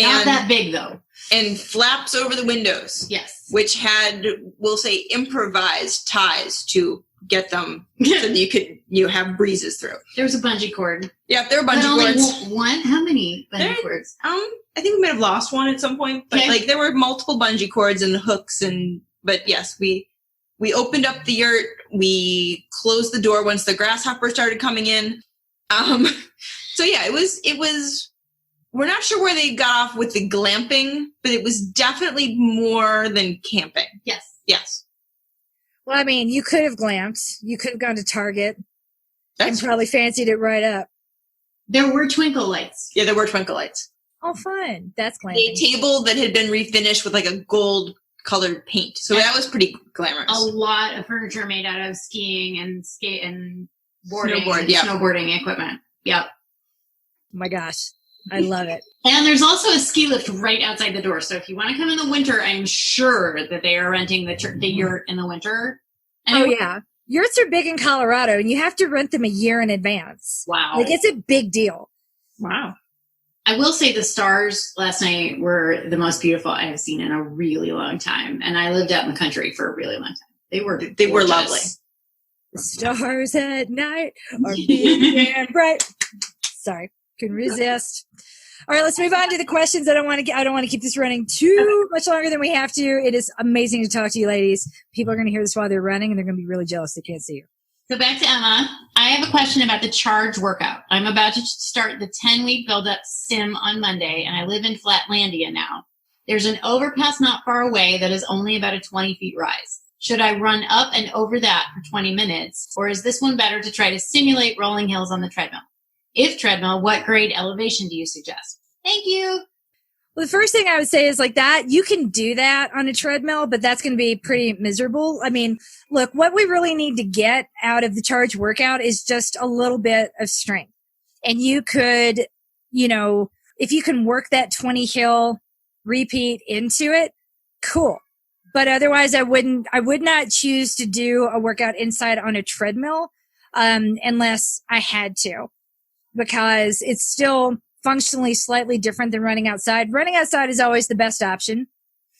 S3: Not that big though.
S6: And flaps over the windows.
S3: Yes.
S6: Which had, we'll say, improvised ties to get them so that you could have breezes through.
S3: There was a bungee cord.
S6: Yeah, there were bungee cords.
S3: One? How many bungee cords?
S6: I think we might have lost one at some point. But there were multiple bungee cords and hooks but yes, we opened up the yurt. We closed the door once the grasshopper started coming in. So yeah, it was we're not sure where they got off with the glamping, but it was definitely more than camping.
S3: Yes.
S6: Yes.
S1: Well, I mean, you could have glamped. You could have gone to Target and probably fancied it right up.
S3: There were twinkle lights.
S6: Yeah, there were twinkle lights.
S1: Oh, fun. That's glamping.
S6: A table that had been refinished with like a gold colored paint. So that was pretty glamorous.
S3: A lot of furniture made out of skiing and skate and snowboarding equipment. Yep.
S1: Oh my gosh. I love it.
S3: And there's also a ski lift right outside the door. So if you want to come in the winter, I'm sure that they are renting the yurt in the winter.
S1: Oh, yeah. Yurts are big in Colorado, and you have to rent them a year in advance.
S3: Wow.
S1: Like, it's a big deal.
S6: Wow.
S3: I will say the stars last night were the most beautiful I have seen in a really long time. And I lived out in the country for a really long time. They were lovely.
S1: The stars at night are big and bright. Sorry. Couldn't resist. All right, let's move on to the questions. I don't want to keep this running too much longer than we have to. It is amazing to talk to you ladies. People are going to hear this while they're running, and they're going to be really jealous they can't see you.
S3: So back to Emma. I have a question about the charge workout. I'm about to start the 10-week build-up sim on Monday, and I live in Flatlandia now. There's an overpass not far away that is only about a 20-feet rise. Should I run up and over that for 20 minutes, or is this one better to try to simulate rolling hills on the treadmill? If treadmill, what grade elevation do you suggest? Thank you.
S1: Well, the first thing I would say is like that, you can do that on a treadmill, but that's going to be pretty miserable. I mean, look, what we really need to get out of the charge workout is just a little bit of strength. And you could, if you can work that 20 hill repeat into it, cool. But otherwise I would not choose to do a workout inside on a treadmill, unless I had to, because it's still functionally slightly different than running outside. Running outside is always the best option,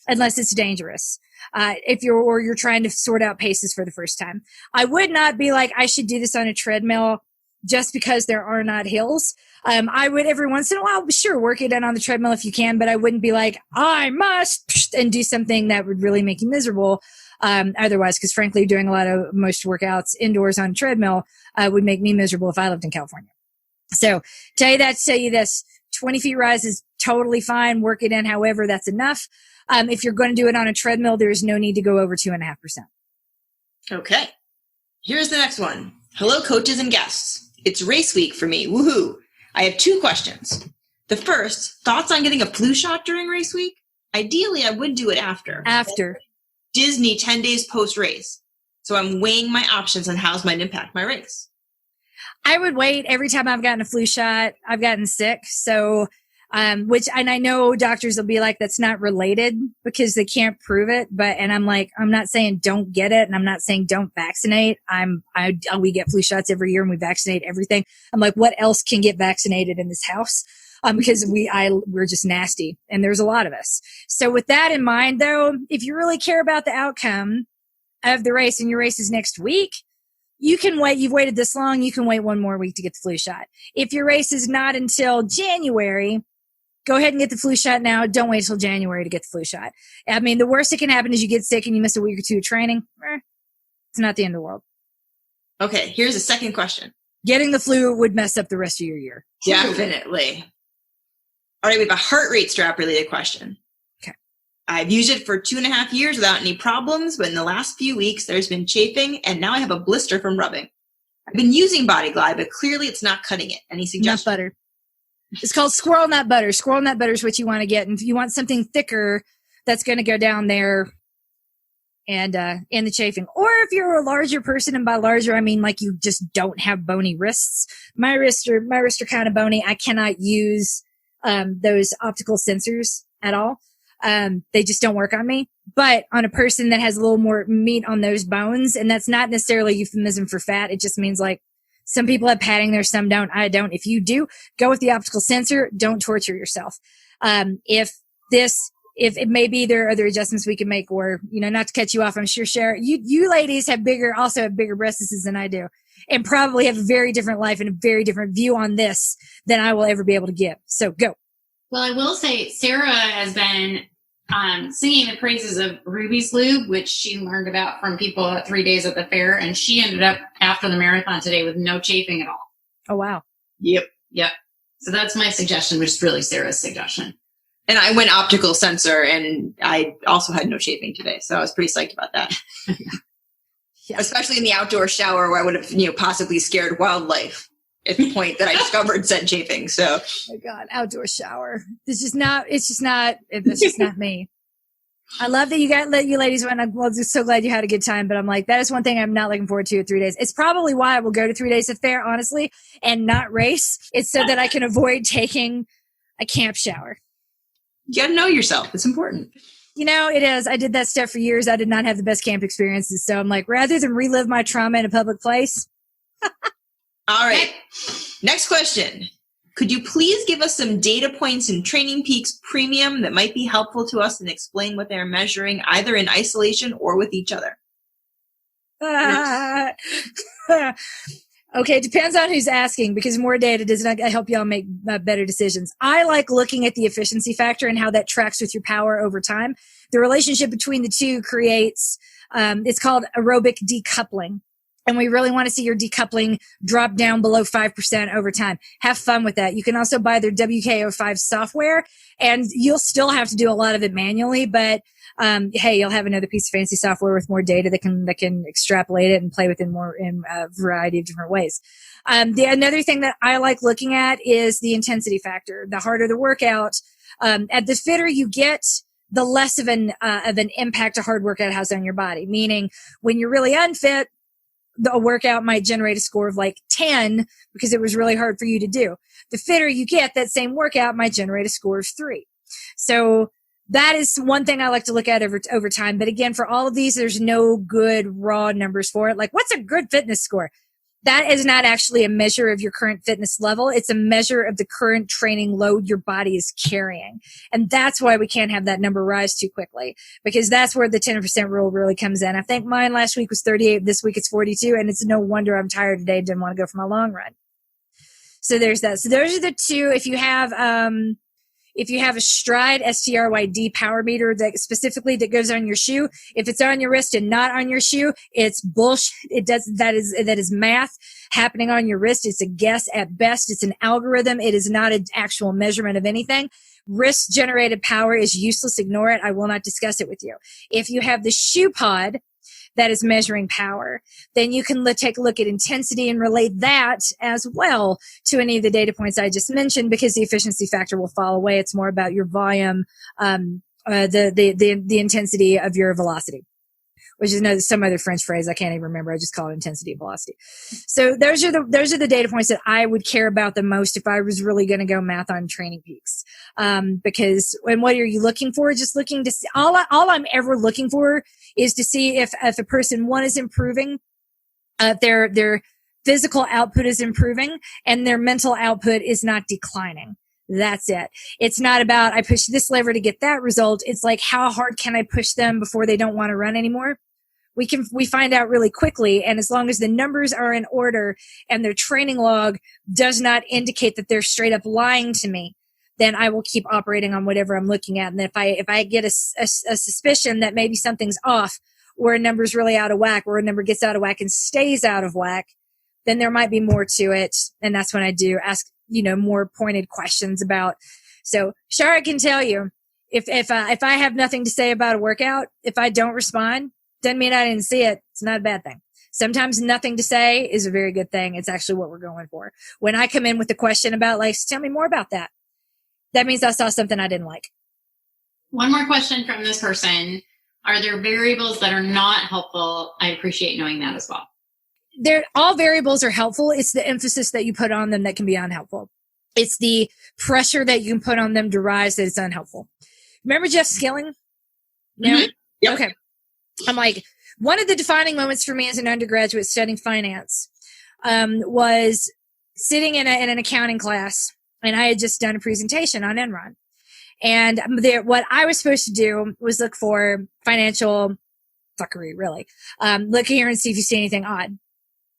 S1: unless it's dangerous. If you're trying to sort out paces for the first time. I would not be like, I should do this on a treadmill just because there are not hills. I would every once in a while, sure, work it in on the treadmill if you can, but I wouldn't be like, I must, and do something that would really make you miserable. Otherwise, because frankly, doing most workouts indoors on a treadmill, would make me miserable if I lived in California. So tell you this, 20 feet rise is totally fine. Work it in. However, that's enough. If you're going to do it on a treadmill, there's no need to go over 2.5%.
S6: Okay. Here's the next one. Hello, coaches and guests. It's race week for me. Woohoo. I have 2 questions. The first, thoughts on getting a flu shot during race week? Ideally, I would do it after. Disney 10 days post-race. So I'm weighing my options on how it might impact my race.
S1: I would wait. Every time I've gotten a flu shot, I've gotten sick. So Which, and I know doctors will be like, that's not related because they can't prove it. And I'm like, I'm not saying don't get it. And I'm not saying don't vaccinate. We get flu shots every year and we vaccinate everything. I'm like, what else can get vaccinated in this house? Because we're just nasty and there's a lot of us. So with that in mind though, if you really care about the outcome of the race and your race is next week, you can wait. You've waited this long. You can wait one more week to get the flu shot. If your race is not until January, go ahead and get the flu shot now. Don't wait till January to get the flu shot. I mean, the worst that can happen is you get sick and you miss a week or two of training. It's not the end of the world.
S6: Okay, here's a second question.
S1: Getting the flu would mess up the rest of your year.
S6: Definitely. All right, we have a heart rate strap related question.
S1: Okay.
S6: I've used it for 2.5 years without any problems, but in the last few weeks, there's been chafing, and now I have a blister from rubbing. I've been using Body Glide, but clearly it's not cutting it. Any suggestions?
S1: Nut butter. It's called squirrel nut butter. Squirrel nut butter is what you want to get. And if you want something thicker, that's going to go down there and in the chafing. Or if you're a larger person, and by larger, I mean like you just don't have bony wrists. My wrists are kind of bony. I cannot use those optical sensors at all. They just don't work on me. But on a person that has a little more meat on those bones, and that's not necessarily euphemism for fat. It just means like some people have padding there, some don't. I don't. If you do, go with the optical sensor. Don't torture yourself. If it may be there are other adjustments we can make, or, not to cut you off, I'm sure, Cher, you ladies also have bigger breasts than I do, and probably have a very different life and a very different view on this than I will ever be able to give. So go.
S8: Well, I will say Sarah has been singing the praises of Ruby's Lube, which she learned about from people at 3 days at the fair. And she ended up after the marathon today with no chafing at all.
S1: Oh, wow.
S6: Yep.
S8: So that's my suggestion, which is really Sarah's suggestion.
S6: And I went optical sensor, and I also had no chafing today. So I was pretty psyched about that.
S1: Yeah.
S6: Especially in the outdoor shower where I would have, possibly scared wildlife at the point that I discovered said chafing. So,
S1: oh my God, outdoor shower. It's just not me. I love that you ladies went. I'm just so glad you had a good time. But I'm like, that is one thing I'm not looking forward to at 3 days. It's probably why I will go to 3 days of fair, honestly, and not race. It's so that I can avoid taking a camp shower.
S6: You got to know yourself. It's important.
S1: It is. I did that stuff for years. I did not have the best camp experiences. So I'm like, rather than relive my trauma in a public place.
S6: All right. Next question. Could you please give us some data points in Training Peaks Premium that might be helpful to us and explain what they're measuring either in isolation or with each other?
S1: Okay, it depends on who's asking, because more data does not help y'all make better decisions. I like looking at the efficiency factor and how that tracks with your power over time. The relationship between the two creates, it's called aerobic decoupling. And we really want to see your decoupling drop down below 5% over time. Have fun with that. You can also buy their WKO5 software, and you'll still have to do a lot of it manually, but hey, you'll have another piece of fancy software with more data that can extrapolate it and play with it more in a variety of different ways. Another thing that I like looking at is the intensity factor. The harder the workout, at the fitter you get, the less of an impact a hard workout has on your body. Meaning, when you're really unfit, a workout might generate a score of like 10 because it was really hard for you to do. The fitter you get, that same workout might generate a score of 3. So that is one thing I like to look at over time. But again, for all of these, there's no good raw numbers for it. Like, what's a good fitness score? That is not actually a measure of your current fitness level. It's a measure of the current training load your body is carrying. And that's why we can't have that number rise too quickly, because that's where the 10% rule really comes in. I think mine last week was 38. This week it's 42. And it's no wonder I'm tired today. Didn't want to go for my long run. So there's that. So those are the two. If you have a Stride, STRYD power meter that goes on your shoe, if it's on your wrist and not on your shoe, it's bullshit. That is math happening on your wrist. It's a guess at best. It's an algorithm. It is not an actual measurement of anything. Wrist generated power is useless. Ignore it. I will not discuss it with you. If you have the shoe pod that is measuring power, then you can take a look at intensity and relate that as well to any of the data points I just mentioned, because the efficiency factor will fall away. It's more about your volume, the intensity of your velocity. which is some other French phrase I can't even remember. I just call it intensity and velocity. So those are the data points that I would care about the most if I was really going to go math on Training Peaks. Because when what are you looking for? Just looking to see, all I'm ever looking for is to see if a person, one, is improving, their physical output is improving, and their mental output is not declining. That's it. It's not about I push this lever to get that result. It's like, how hard can I push them before they don't want to run anymore? We find out really quickly. And as long as the numbers are in order and their training log does not indicate that they're straight up lying to me, then I will keep operating on whatever I'm looking at. And if I get a suspicion that maybe something's off, or a number's really out of whack, or a number gets out of whack and stays out of whack, then there might be more to it. And that's when I do ask, more pointed questions about. So Shara can tell you, if I have nothing to say about a workout, if I don't respond, doesn't mean I didn't see it. It's not a bad thing. Sometimes nothing to say is a very good thing. It's actually what we're going for. When I come in with a question about, like, tell me more about that, that means I saw something I didn't like.
S8: One more question from this person. Are there variables that are not helpful? I appreciate knowing that as well.
S1: All variables are helpful. It's the emphasis that you put on them that can be unhelpful. It's the pressure that you can put on them to rise that is unhelpful. Remember Jeff Skilling? No?
S6: Mm-hmm. Yep.
S1: Okay. I'm like, one of the defining moments for me as an undergraduate studying finance was sitting in an accounting class, and I had just done a presentation on Enron. And what I was supposed to do was look for financial fuckery, really. Look here and see if you see anything odd.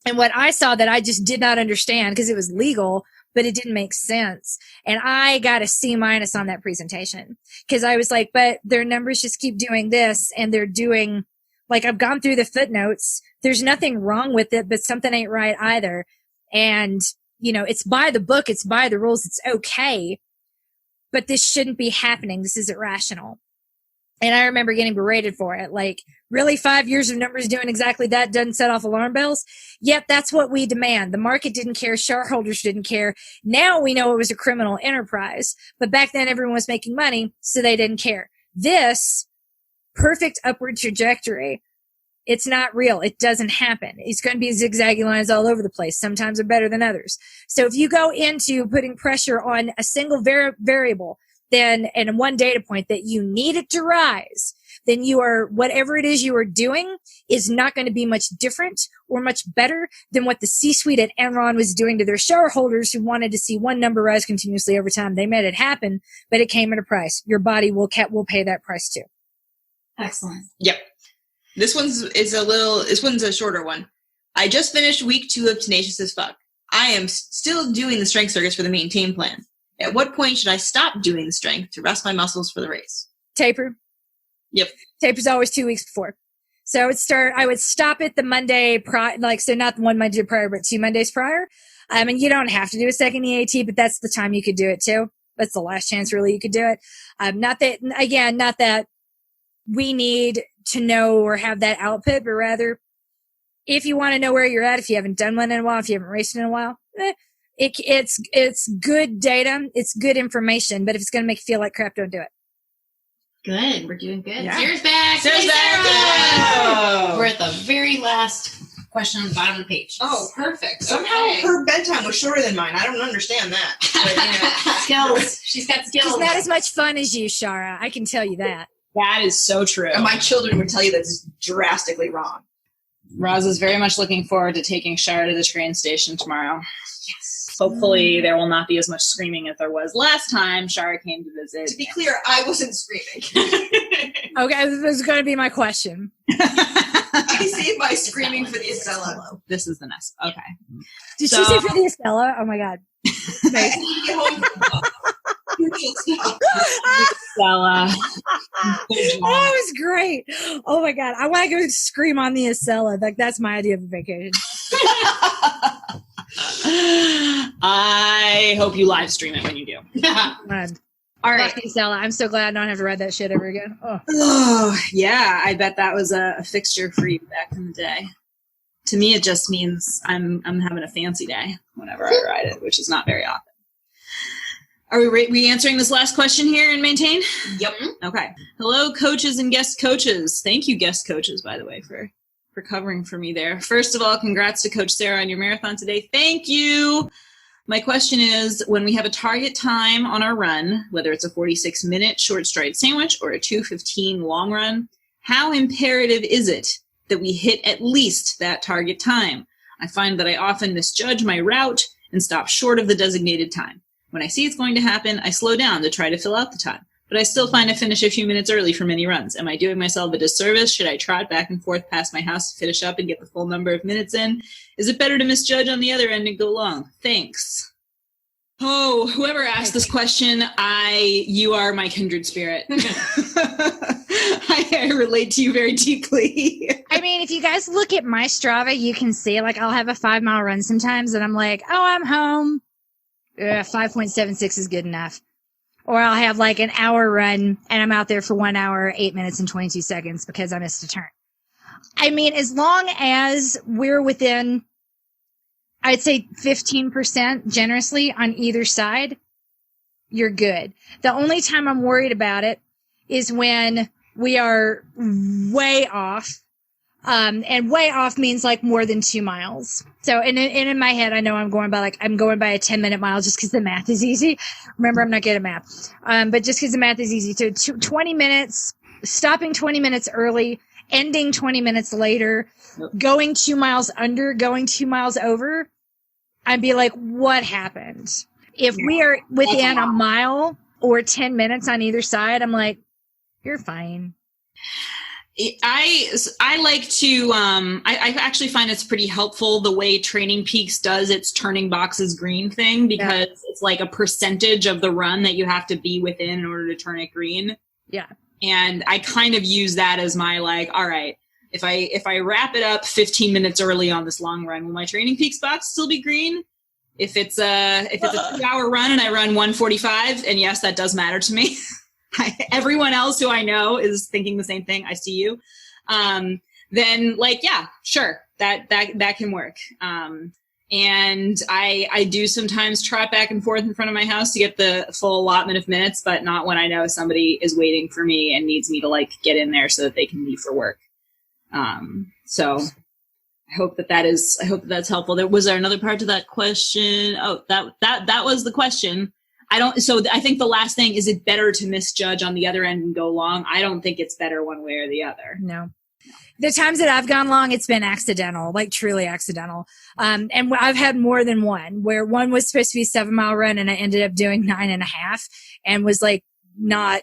S1: And what I saw that I just did not understand, because it was legal, but it didn't make sense. And I got a C- on that presentation, because I was like, but their numbers just keep doing this, and they're doing, like, I've gone through the footnotes. There's nothing wrong with it, but something ain't right either. And, it's by the book. It's by the rules. It's okay. But this shouldn't be happening. This isn't rational. And I remember getting berated for it. Like, really, 5 years of numbers doing exactly that doesn't set off alarm bells? Yep, that's what we demand. The market didn't care. Shareholders didn't care. Now we know it was a criminal enterprise. But back then, everyone was making money, so they didn't care. This perfect upward trajectory, it's not real. It doesn't happen. It's going to be zigzaggy lines all over the place. Sometimes are better than others. So if you go into putting pressure on a single variable, then, and one data point that you need it to rise, then whatever it is you are doing is not going to be much different or much better than what the C-suite at Enron was doing to their shareholders who wanted to see one number rise continuously over time. They made it happen, but it came at a price. Your body will pay that price too.
S8: Excellent.
S6: Yep. This one's a shorter one. I just finished week 2 of Tenacious as Fuck. I am still doing the strength circuits for the maintain plan. At what point should I stop doing the strength to rest my muscles for the race?
S1: Taper.
S6: Yep.
S1: Taper's always 2 weeks before. So I would stop it the Monday so not the one Monday prior, but 2 Mondays prior. And you don't have to do a second EAT, but that's the time you could do it too. That's the last chance really you could do it. Not that we need to know or have that output, but rather if you want to know where you're at, if you haven't done one in a while, if you haven't raced in a while, it's good data. It's good information, but if it's going to make you feel like crap, don't do it.
S8: Good. We're doing good.
S6: Yeah.
S8: Sarah's back.
S6: Sarah's back.
S8: We're at the very last question on the bottom of the page.
S6: Oh, perfect. Somehow her bedtime was shorter than mine. I don't understand that. But,
S8: Skills. She's got skills.
S1: It's not as much fun as you, Shara. I can tell you that.
S3: That is so true.
S6: And my children would tell you that's drastically wrong.
S3: Roz is very much looking forward to taking Shara to the train station tomorrow. Yes. Hopefully there will not be as much screaming as there was last time Shara came to visit.
S6: To be clear, I wasn't screaming.
S1: Okay, this is going to be my question.
S6: I saved my screaming for the Estella.
S3: This is the next. Okay.
S1: Did she say for the Estella? Oh my God.
S6: I need to get home.
S3: Estella.
S1: That was great. Oh my God. I want to go scream on the Estella. Like, that's my idea of a vacation.
S3: I hope you live stream it when you do.
S1: All right, Estella. I'm so glad I don't have to read that shit ever again.
S3: Oh, yeah. I bet that was a fixture for you back in the day. To me, it just means I'm having a fancy day whenever I ride it, which is not very often.
S7: Are we answering this last question here in Maintain?
S6: Yep.
S7: Okay. Hello, coaches and guest coaches. Thank you, guest coaches, by the way, for covering for me there. First of all, congrats to Coach Sarah on your marathon today. Thank you. My question is, when we have a target time on our run, whether it's a 46-minute short stride sandwich or a 2:15 long run, how imperative is it that we hit at least that target time? I find that I often misjudge my route and stop short of the designated time. When I see it's going to happen, I slow down to try to fill out the time. But I still find I finish a few minutes early for many runs. Am I doing myself a disservice? Should I trot back and forth past my house to finish up and get the full number of minutes in? Is it better to misjudge on the other end and go long? Thanks. Oh, whoever asked this question, you are my kindred spirit. I relate to you very deeply.
S1: I mean, if you guys look at my Strava, you can see, like, I'll have a 5-mile run sometimes, and I'm like, oh, I'm home. 5.76 is good enough. Or I'll have like an hour run and I'm out there for 1 hour, 8 minutes and 22 seconds because I missed a turn. I mean, as long as we're within, I'd say 15% generously on either side, you're good. The only time I'm worried about it is when we are way off. And way off means like more than 2 miles. So, and in my head, I know I'm going by a 10-minute mile just because the math is easy. Remember, I'm not good at math. But just because the math is easy. So 20 minutes, stopping 20 minutes early, ending 20 minutes later, going 2 miles under, going 2 miles over, I'd be like, what happened? If we are within a mile or 10 minutes on either side, I'm like, you're fine.
S7: I like to, I actually find it's pretty helpful the way Training Peaks does its turning boxes green thing, because it's like a percentage of the run that you have to be within in order to turn it green. Yeah. And I kind of use that as my like, all right, if I wrap it up 15 minutes early on this long run, will my Training Peaks box still be green? If it's a 2-hour run and I run 1:45, and yes, that does matter to me. Everyone else who I know is thinking the same thing. I see you. Then like, yeah, sure. That can work. And I do sometimes trot back and forth in front of my house to get the full allotment of minutes, but not when I know somebody is waiting for me and needs me to like get in there so that they can leave for work. So I hope that's helpful. Was there another part to that question? Oh, that was the question. So I think the last thing, is it better to misjudge on the other end and go long? I don't think it's better one way or the other.
S1: No. The times that I've gone long, it's been accidental, like truly accidental. And I've had more than one, where one was supposed to be a 7-mile run and I ended up doing 9.5 and was like not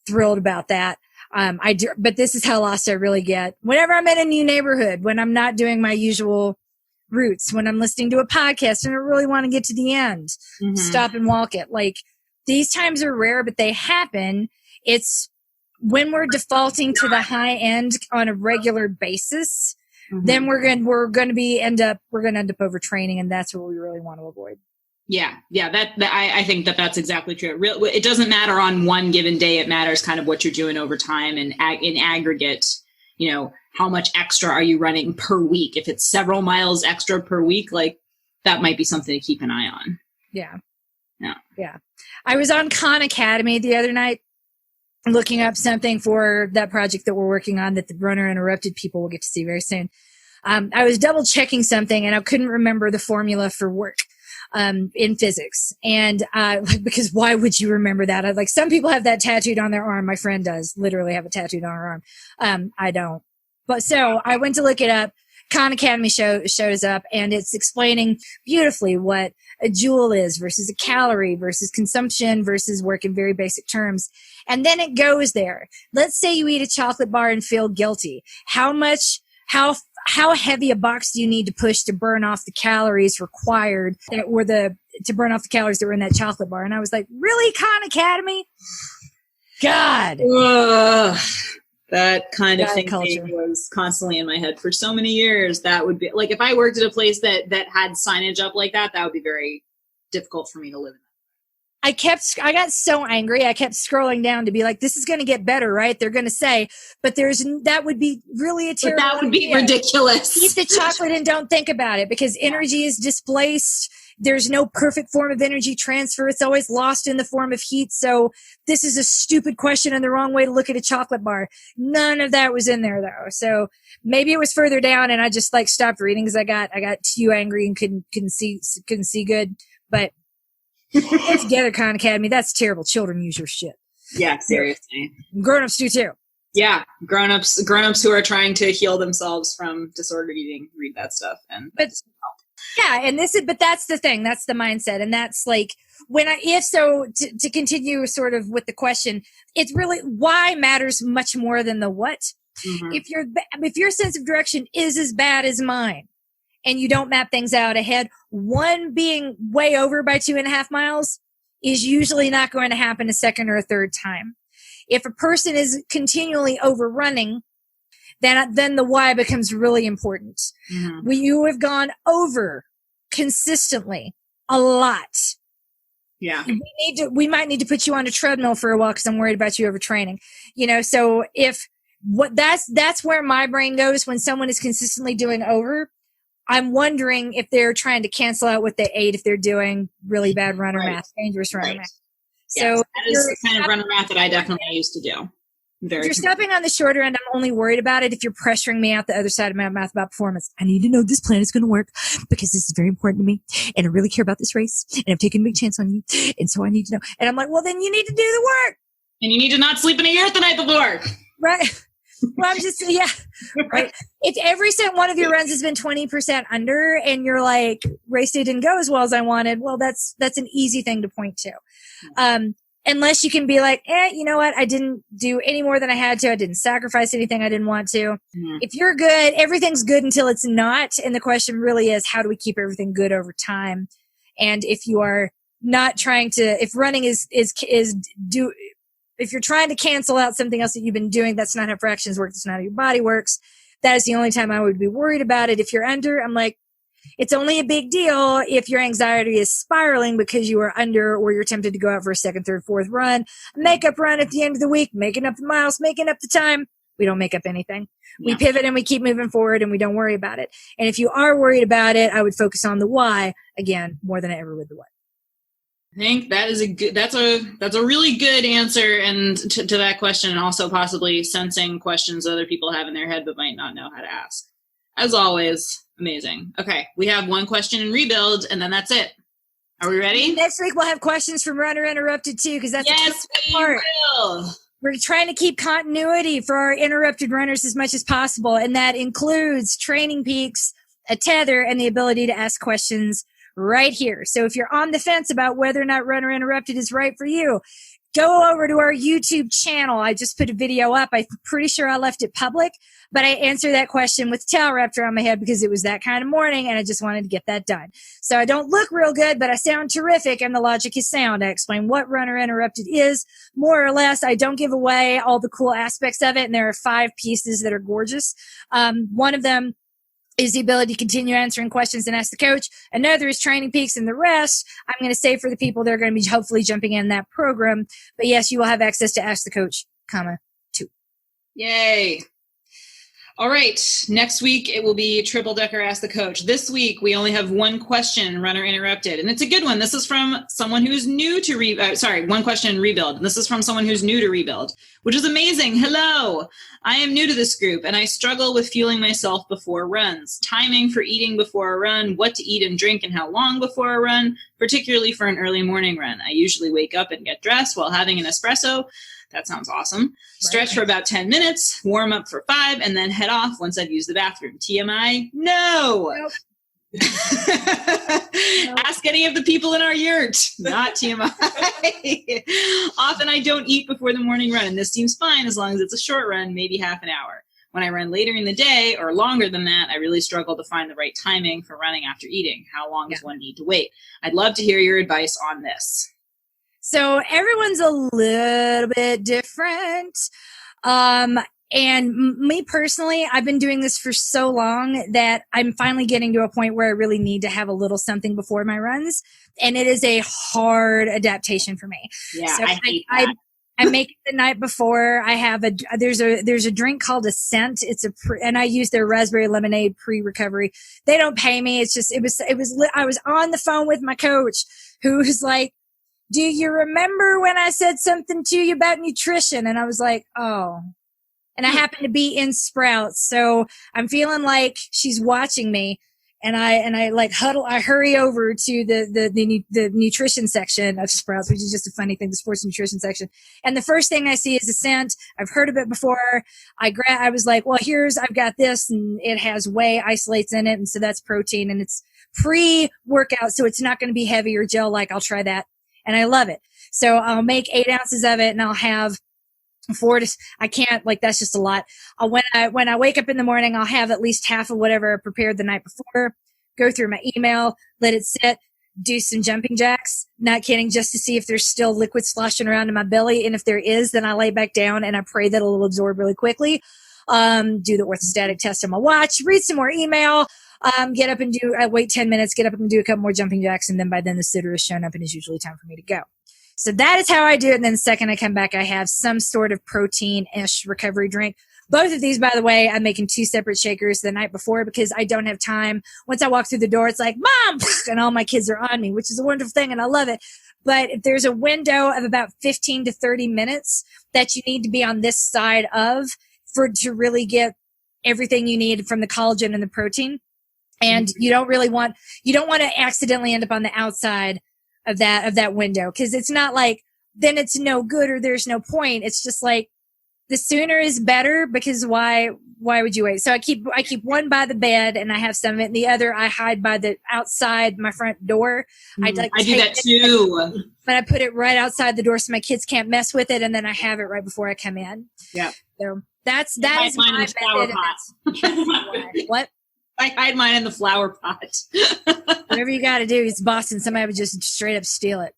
S1: thrilled about that. But this is how lost I really get. Whenever I'm in a new neighborhood, when I'm not doing my usual routes, when I'm listening to a podcast and I really want to get to the end, stop and walk it. Like, these times are rare, but they happen. It's when we're defaulting to the high end on a regular basis, then we're going to end up overtraining, and that's what we really want to avoid.
S7: Yeah. I think that's exactly true. It doesn't matter on one given day. It matters kind of what you're doing over time and in aggregate. You know, how much extra are you running per week? If it's several miles extra per week, like, that might be something to keep an eye on.
S1: Yeah. I was on Khan Academy the other night looking up something for that project that we're working on that the Runner Interrupted people will get to see very soon. I was double checking something and I couldn't remember the formula for work in physics. And because why would you remember that? Like, some people have that tattooed on their arm. My friend does literally have it tattooed on her arm. I don't. But so I went to look it up. Khan Academy shows up, and it's explaining beautifully what a joule is versus a calorie versus consumption versus work in very basic terms. And then it goes there. Let's say you eat a chocolate bar and feel guilty. How heavy a box do you need to push to burn off the calories required to burn off the calories that were in that chocolate bar? And I was like, really, Khan Academy? God.
S7: Ugh. That kind of thing was constantly in my head for so many years. That would be like, if I worked at a place that had signage up like that, that would be very difficult for me to live in.
S1: I got so angry. I kept scrolling down to be like, this is going to get better, right? They're going to say, but that would be really a terrible
S7: That would be ridiculous.
S1: Eat the chocolate and don't think about it, because energy is displaced there's no perfect form of energy transfer. It's always lost in the form of heat. So this is a stupid question and the wrong way to look at a chocolate bar. None of that was in there though. So maybe it was further down and I just like stopped reading because I got too angry and couldn't see good. But put together Khan Academy, that's terrible. Children use your shit.
S7: Yeah, seriously.
S1: Grown-ups do too.
S7: Yeah, grown-ups who are trying to heal themselves from disordered eating read that stuff. But
S1: that's the thing. That's the mindset. And that's like to continue sort of with the question, it's really why matters much more than the what.
S7: Mm-hmm.
S1: If your sense of direction is as bad as mine and you don't map things out ahead, one being way over by 2.5 miles is usually not going to happen a second or a third time. If a person is continually overrunning, then the why becomes really important.
S7: Mm-hmm.
S1: When you have gone over consistently a lot,
S7: yeah,
S1: we might need to put you on a treadmill for a while because I'm worried about you overtraining. So that's where my brain goes when someone is consistently doing over. I'm wondering if they're trying to cancel out what they ate if they're doing really bad runner math, dangerous runner math. So
S7: yes, that is the kind of runner math that I definitely used to do.
S1: If you're stopping on the shorter end, I'm only worried about it if you're pressuring me out the other side of my mouth about performance. I need to know this plan is going to work because this is very important to me and I really care about this race and I'm taking a big chance on you. And so I need to know. And I'm like, well, then you need to do the work.
S7: And you need to not sleep in a yurt the night before.
S1: Right. Well, I'm just, yeah, right. If every one of your runs has been 20% under and you're like, race day didn't go as well as I wanted, well, that's an easy thing to point to. Unless you can be like, you know what? I didn't do any more than I had to. I didn't sacrifice anything I didn't want to.
S7: Mm-hmm.
S1: If you're good, everything's good until it's not. And the question really is, how do we keep everything good over time? And if you are not trying to, if running if you're trying to cancel out something else that you've been doing, that's not how fractions work. That's not how your body works. That is the only time I would be worried about it. If you're under, I'm like, it's only a big deal if your anxiety is spiraling because you are under or you're tempted to go out for a second, third, fourth run, makeup run at the end of the week, making up the miles, making up the time. We don't make up anything. We pivot and we keep moving forward and we don't worry about it. And if you are worried about it, I would focus on the why again, more than I ever would the what.
S7: I think that's a really good answer and to that question, and also possibly sensing questions other people have in their head but might not know how to ask. As always, amazing. Okay, we have one question in rebuild and then that's it. Are we ready?
S1: Next week we'll have questions from Runner Interrupted too, because that's
S7: the part. Will.
S1: We're trying to keep continuity for our interrupted runners as much as possible, and that includes training peaks, a tether, and the ability to ask questions right here. So if you're on the fence about whether or not Runner Interrupted is right for you, go over to our YouTube channel. I just put a video up. I'm pretty sure I left it public, but I answered that question with towel wrapped around my head because it was that kind of morning and I just wanted to get that done. So I don't look real good, but I sound terrific and the logic is sound. I explain what Runner Interrupted is, more or less. I don't give away all the cool aspects of it, and there are 5 pieces that are gorgeous. One of them is the ability to continue answering questions and ask the coach. Another is training peaks, and the rest I'm going to save for the people that are going to be hopefully jumping in that program. But yes, you will have access to Ask the Coach, 2.
S7: Yay. All right. Next week, it will be Triple Decker Ask the Coach. This week, we only have one question, Runner Interrupted. And it's a good one. This is from someone who's new to one question in Rebuild. This is from someone who's new to Rebuild, which is amazing. Hello. I am new to this group, and I struggle with fueling myself before runs, timing for eating before a run, what to eat and drink, and how long before a run, particularly for an early morning run. I usually wake up and get dressed while having an espresso. That sounds awesome. Stretch for about 10 minutes, warm up for 5, and then head off once I've used the bathroom. TMI? No.
S1: Nope.
S7: Ask any of the people in our yurt. Not TMI. Often I don't eat before the morning run, and this seems fine as long as it's a short run, maybe half an hour. When I run later in the day or longer than that, I really struggle to find the right timing for running after eating. How long does one need to wait? I'd love to hear your advice on this.
S1: So everyone's a little bit different. And me personally, I've been doing this for so long that I'm finally getting to a point where I really need to have a little something before my runs. And it is a hard adaptation for me.
S7: Yeah,
S1: so
S7: I hate that.
S1: I make it the night before. I have there's a drink called Ascent. It's and I use their raspberry lemonade pre-recovery. They don't pay me. It's just, I was on the phone with my coach who was like, do you remember when I said something to you about nutrition? And I was like, oh, and I happen to be in Sprouts. So I'm feeling like she's watching me. And I like I hurry over to the nutrition section of Sprouts, which is just a funny thing, the sports nutrition section. And the first thing I see is Ascent. I've heard of it before. I was like, well, I've got this, and it has whey isolates in it. And so that's protein, and it's pre-workout. So it's not going to be heavy or gel like. I'll try that. And I love it. So I'll make 8 ounces of it, and I'll have I can't, like, that's just a lot. When I wake up in the morning, I'll have at least half of whatever I prepared the night before, go through my email, let it sit, do some jumping jacks, not kidding, just to see if there's still liquid sloshing around in my belly. And if there is, then I lay back down and I pray that it'll absorb really quickly. Do the orthostatic test on my watch, read some more email, get up and wait 10 minutes, get up and do a couple more jumping jacks. And then by then the sitter has shown up and it's usually time for me to go. So that is how I do it. And then the second I come back, I have some sort of protein-ish recovery drink. Both of these, by the way, I'm making 2 separate shakers the night before because I don't have time. Once I walk through the door, it's like, Mom! And all my kids are on me, which is a wonderful thing, and I love it. But if there's a window of about 15 to 30 minutes that you need to be on this side of to really get everything you need from the collagen and the protein. And you don't want to accidentally end up on the outside of that window, because it's not like then it's no good or there's no point. It's just like the sooner is better, because why would you wait? So I keep one by the bed and I have some of it, and the other I hide by the outside my front door. I do
S7: that too.
S1: But I put it right outside the door so my kids can't mess with it, and then I have it right before I come in.
S7: Yeah.
S1: So that is my method. What?
S7: I hide mine in the flower pot.
S1: Whatever you got to do. It's Boston. Somebody would just straight up steal it.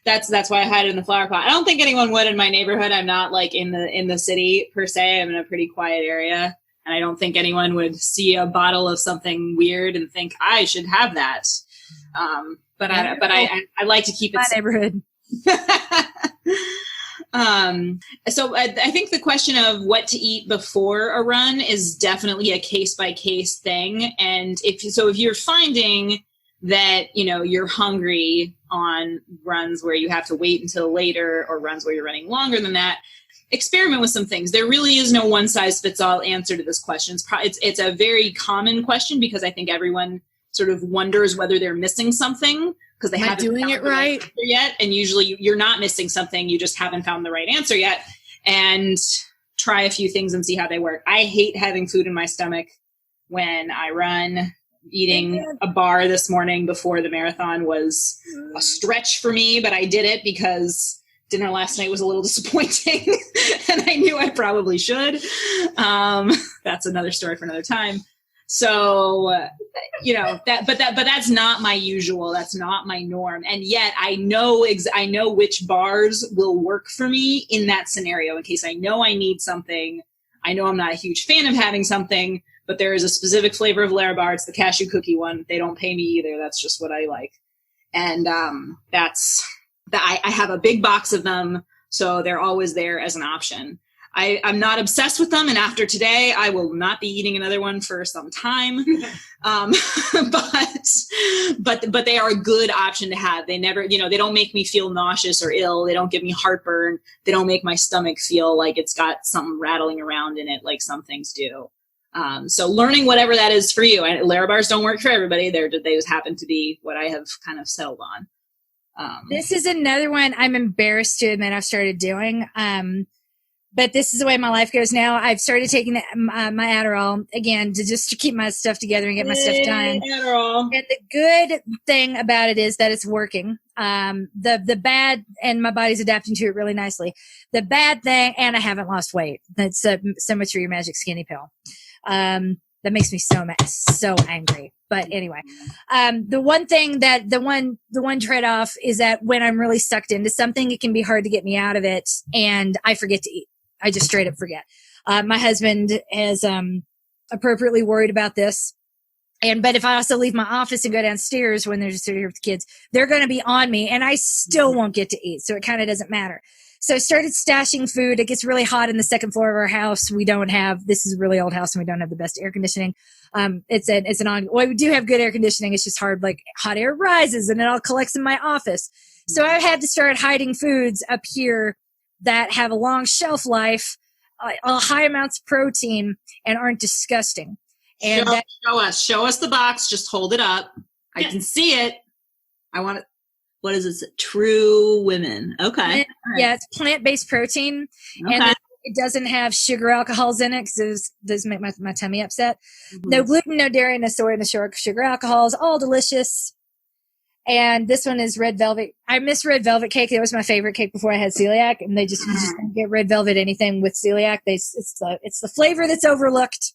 S7: That's why I hide it in the flower pot. I don't think anyone would in my neighborhood. I'm not like in the city per se. I'm in a pretty quiet area, and I don't think anyone would see a bottle of something weird and think I should have that. But I like to keep it.
S1: My neighborhood.
S7: So I think the question of what to eat before a run is definitely a case by case thing. And if you're finding that, you're hungry on runs where you have to wait until later, or runs where you're running longer than that, experiment with some things. There really is no one size fits all answer to this question. It's a very common question, because I think everyone sort of wonders whether they're missing something, because they haven't doing it right yet. And usually you're not missing something. You just haven't found the right answer yet. And try a few things and see how they work. I hate having food in my stomach when I run. Eating a bar this morning before the marathon was a stretch for me, but I did it because dinner last night was a little disappointing and I knew I probably should. That's another story for another time. So, but that's not my usual. That's not my norm. And yet I know which bars will work for me in that scenario, in case I know I need something. I know I'm not a huge fan of having something, but there is a specific flavor of Larabar. It's the cashew cookie one. They don't pay me either. That's just what I like. And, I have a big box of them, so they're always there as an option. I'm not obsessed with them, and after today, I will not be eating another one for some time. But they are a good option to have. They never, they don't make me feel nauseous or ill. They don't give me heartburn. They don't make my stomach feel like it's got something rattling around in it like some things do. So learning whatever that is for you. And Larabars don't work for everybody. They just happen to be what I have kind of settled on.
S1: This is another one I'm embarrassed to admit I've started doing. But this is the way my life goes now. I've started taking my Adderall again to keep my stuff together and get my stuff done.
S7: Adderall.
S1: And the good thing about it is that it's working. The bad, and my body's adapting to it really nicely. The bad thing, and I haven't lost weight. That's so much for your magic skinny pill. That makes me so angry. But anyway, the one trade-off is that when I'm really sucked into something, it can be hard to get me out of it, and I forget to eat. I just straight up forget. My husband is appropriately worried about this. But if I also leave my office and go downstairs when they're just here with the kids, they're going to be on me, and I still won't get to eat. So it kind of doesn't matter. So I started stashing food. It gets really hot in the second floor of our house. This is a really old house and we don't have the best air conditioning. We do have good air conditioning. It's just hard, like hot air rises and it all collects in my office. So I had to start hiding foods up here that have a long shelf life, high amounts of protein, and aren't disgusting. And
S7: show us the box. Just hold it up. I can see it. I want it. What is this? True Women. Okay.
S1: Yeah, it's plant-based protein. Okay. And it doesn't have sugar alcohols in it because those make my tummy upset. Mm-hmm. No gluten, no dairy, no soy, no sugar alcohols. All delicious. And this one is red velvet. I miss red velvet cake. It was my favorite cake before I had celiac. And you just don't get red velvet anything with celiac. It's the flavor that's overlooked.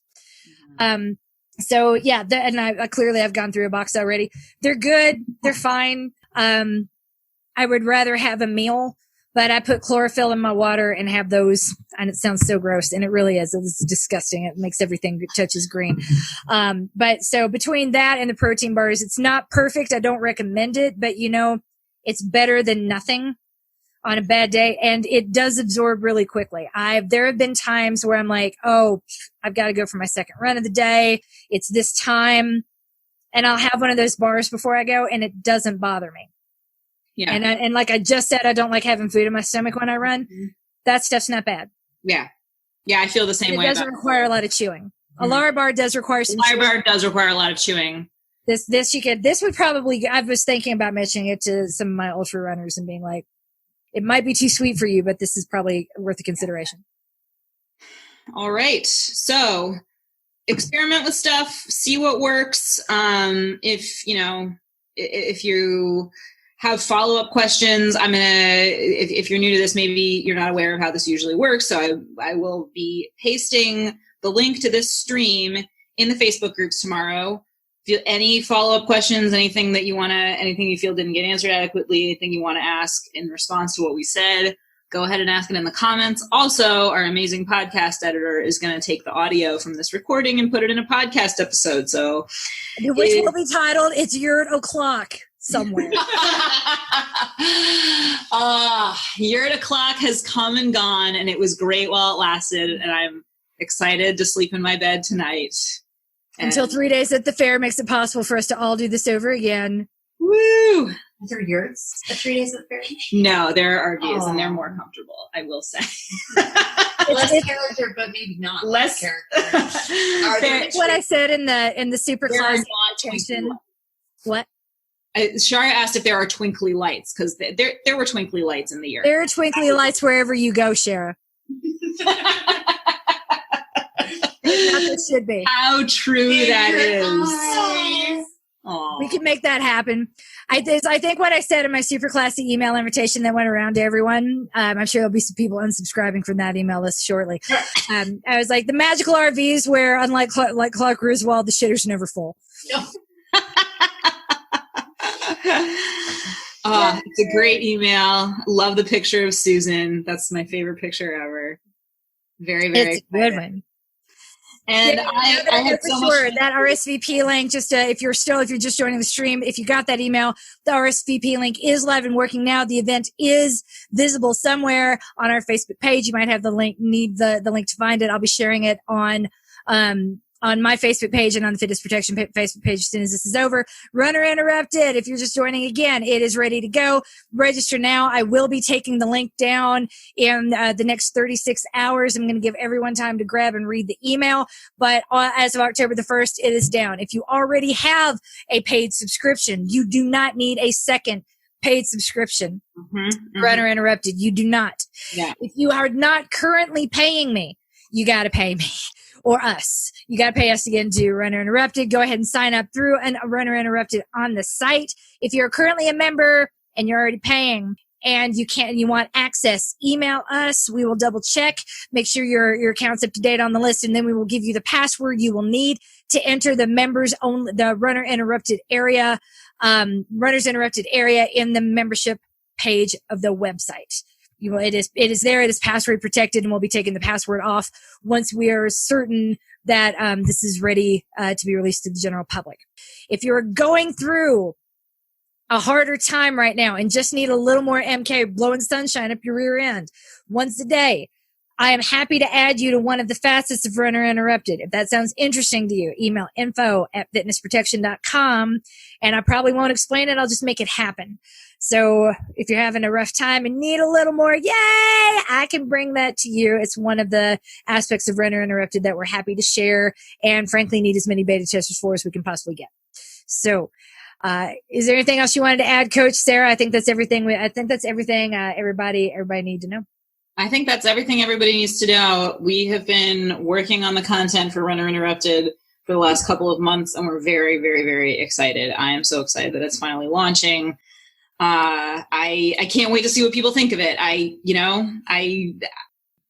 S1: Mm-hmm. So yeah, I've gone through a box already. They're good. They're fine. I would rather have a meal, but I put chlorophyll in my water and have those, and it sounds so gross, and it really is. It's disgusting. It makes everything that touches green. But so between that and the protein bars, it's not perfect. I don't recommend it, but it's better than nothing on a bad day, and it does absorb really quickly. There have been times where I'm like, oh, I've got to go for my second run of the day. It's this time. And I'll have one of those bars before I go, and it doesn't bother me. Yeah. And like I just said, I don't like having food in my stomach when I run. Mm-hmm. That stuff's not bad.
S7: Yeah. Yeah, I feel the same way.
S1: It doesn't require a lot of chewing. A Lara bar does require some
S7: chewing. Lara bar does require a lot of chewing.
S1: This would probably, I was thinking about mentioning it to some of my ultra runners and being like, it might be too sweet for you, but this is probably worth a consideration.
S7: All right. So experiment with stuff, see what works. If you have follow-up questions, if you're new to this, maybe you're not aware of how this usually works. So I will be pasting the link to this stream in the Facebook groups tomorrow. If you any follow-up questions, anything you feel didn't get answered adequately, anything you want to ask in response to what we said, go ahead and ask it in the comments. Also, our amazing podcast editor is going to take the audio from this recording and put it in a podcast episode. So,
S1: which will be titled "It's Yurt-O'Clock" somewhere.
S7: Yurt-O'Clock has come and gone, and it was great while it lasted. And I'm excited to sleep in my bed tonight.
S1: Until 3 days at the fair makes it possible for us to all do this over again.
S7: Woo!
S4: Are there yurts at 3 days at the fair?
S7: No, there are RVs, and they're more comfortable, I will say.
S4: Less character, but maybe not less character.
S1: What I said in the super class section. What?
S7: Shara asked if there are twinkly lights, because there were twinkly lights in the yurt.
S1: There are twinkly lights wherever you go, Shara. It should be.
S7: How true that is.
S1: Aww. We can make that happen. I think what I said in my super classy email invitation that went around to everyone, I'm sure there'll be some people unsubscribing from that email list shortly. I was like, the magical RVs where, unlike Clark Griswold, the shitter's never full.
S7: No. It's a great email. Love the picture of Susan. That's my favorite picture ever. Very, very
S1: it's a good one.
S7: And I had so much
S1: that RSVP link. Just if you're just joining the stream, if you got that email, the RSVP link is live and working now. The event is visible somewhere on our Facebook page. You might have the link, need the link to find it. I'll be sharing it on my Facebook page and on the Fitness Protection Facebook page as soon as this is over. Runner Interrupted, if you're just joining again, it is ready to go. Register now. I will be taking the link down in the next 36 hours. I'm going to give everyone time to grab and read the email. But as of October the 1st, it is down. If you already have a paid subscription, you do not need a second paid subscription. Runner Interrupted, you do not.
S7: Yeah.
S1: If you are not currently paying me, you got to pay me. Or us. You got to pay us to get into Runner Interrupted. Go ahead and sign up through Runner Interrupted on the site. If you're currently a member and you're already paying and you want access, email us. We will double check, make sure your account's up to date on the list, and then we will give you the password you will need to enter the members only, the Runner Interrupted area, Runners Interrupted area in the membership page of the website. It is there. It is password protected, and we'll be taking the password off once we are certain that this is ready to be released to the general public. If you're going through a harder time right now and just need a little more MK blowing sunshine up your rear end once a day, I am happy to add you to one of the facets of Runner Interrupted. If that sounds interesting to you, email info@fitnessprotection.com, and I probably won't explain it. I'll just make it happen. So if you're having a rough time and need a little more, yay, I can bring that to you. It's one of the aspects of Runner Interrupted that we're happy to share and frankly need as many beta testers for as we can possibly get. So, is there anything else you wanted to add, Coach Sarah? I think that's everything. Everybody need to know.
S7: I think that's everything everybody needs to know. We have been working on the content for Runner Interrupted for the last couple of months, and we're very, very, very excited. I am so excited that it's finally launching. I can't wait to see what people think of it.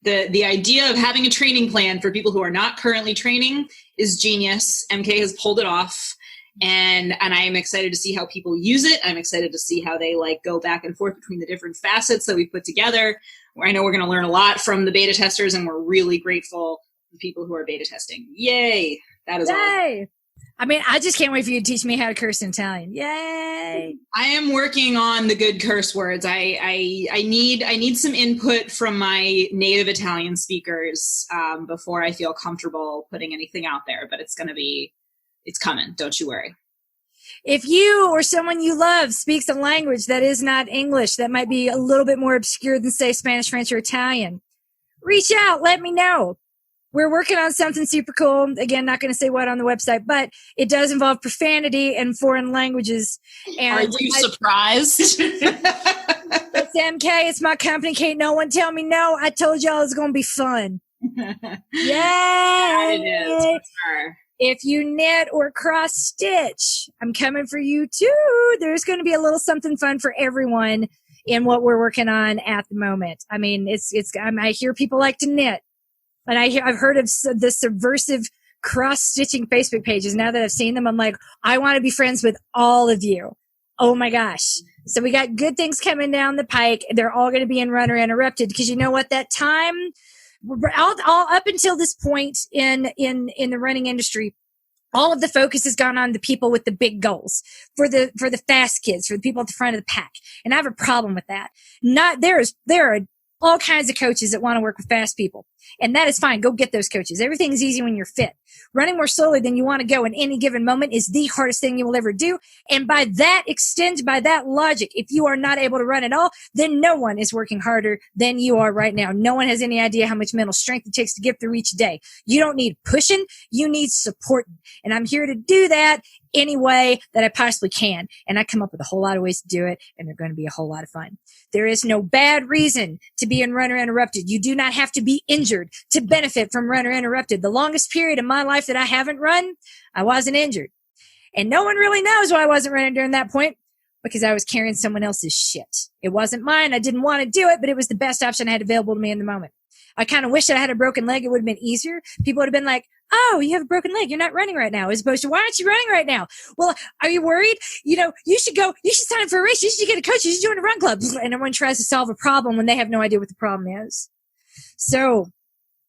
S7: The idea of having a training plan for people who are not currently training is genius. MK has pulled it off. And I am excited to see how people use it. I'm excited to see how they go back and forth between the different facets that we put together. I know we're going to learn a lot from the beta testers, and we're really grateful for people who are beta testing. Yay! That is
S1: Yay! I mean, I just can't wait for you to teach me how to curse in Italian. Yay!
S7: I am working on the good curse words. I need some input from my native Italian speakers before I feel comfortable putting anything out there. But it's coming. Don't you worry.
S1: If you or someone you love speaks a language that is not English, that might be a little bit more obscure than, say, Spanish, French, or Italian, reach out. Let me know. We're working on something super cool. Again, not going to say what on the website, but it does involve profanity and foreign languges. And
S7: are you surprised?
S1: It's MK. It's my company. Can't no one tell me no. I told y'all it's going to be fun. Yay!
S7: Yeah, it is. For sure.
S1: If you knit or cross stitch, I'm coming for you too. There's going to be a little something fun for everyone in what we're working on at the moment. I mean, I hear people like to knit, and I've heard of the subversive cross stitching Facebook pages. Now that I've seen them, I'm like, I want to be friends with all of you. Oh my gosh. So we got good things coming down the pike. They're all going to be in Runner Interrupted, because you know what, that time, all up until this point in the running industry, all of the focus has gone on the people with the big goals, for the fast kids, for the people at the front of the pack. And I have a problem with that. There are all kinds of coaches that want to work with fast people, and that is fine. Go get those coaches. Everything is easy when you're fit. Running more slowly than you want to go in any given moment is the hardest thing you will ever do. And by that logic, if you are not able to run at all, then no one is working harder than you are right now. No one has any idea how much mental strength it takes to get through each day. You don't need pushing. You need supporting. And I'm here to do that any way that I possibly can. And I come up with a whole lot of ways to do it, and they're going to be a whole lot of fun. There is no bad reason to be in Runner Interrupted. You do not have to be injured to benefit from Runner Interrupted. The longest period of my life that I haven't run, I wasn't injured. And no one really knows why I wasn't running during that point, because I was carrying someone else's shit. It wasn't mine. I didn't want to do it, but it was the best option I had available to me in the moment. I kind of wish that I had a broken leg. It would have been easier. People would have been like, oh, you have a broken leg. You're not running right now. As opposed to, why aren't you running right now? Well, are you worried? You should sign up for a race. You should get a coach. You should join a run club. And everyone tries to solve a problem when they have no idea what the problem is. So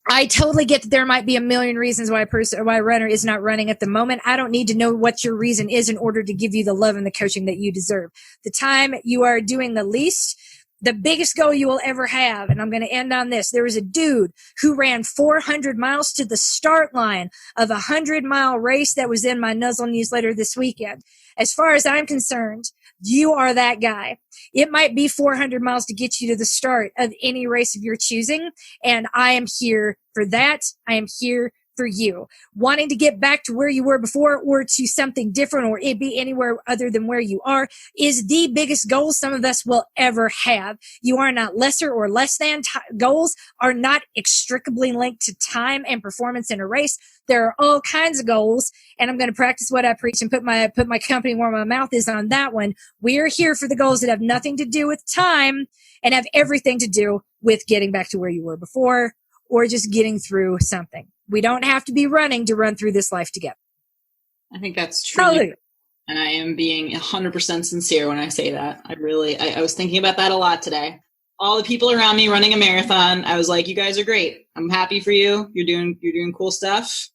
S1: I totally get that there might be a million reasons why a runner is not running at the moment. I don't need to know what your reason is in order to give you the love and the coaching that you deserve. The time you are doing the least, the biggest goal you will ever have, and I'm going to end on this. There was a dude who ran 400 miles to the start line of a 100-mile race that was in my Nuzzle newsletter this weekend. As far as I'm concerned, you are that guy. It might be 400 miles to get you to the start of any race of your choosing, and I am here for that. I am here for you. Wanting to get back to where you were before, or to something different, or it be anywhere other than where you are, is the biggest goal some of us will ever have. You are not lesser or less than. Goals are not inextricably linked to time and performance in a race. There are all kinds of goals, and I'm going to practice what I preach and put my company where my mouth is on that one. We are here for the goals that have nothing to do with time and have everything to do with getting back to where you were before, or just getting through something. We don't have to be running to run through this life together.
S7: I think that's true. And I am being 100% sincere when I say that. I was thinking about that a lot today. All the people around me running a marathon, I was like, you guys are great. I'm happy for you. You're doing cool stuff.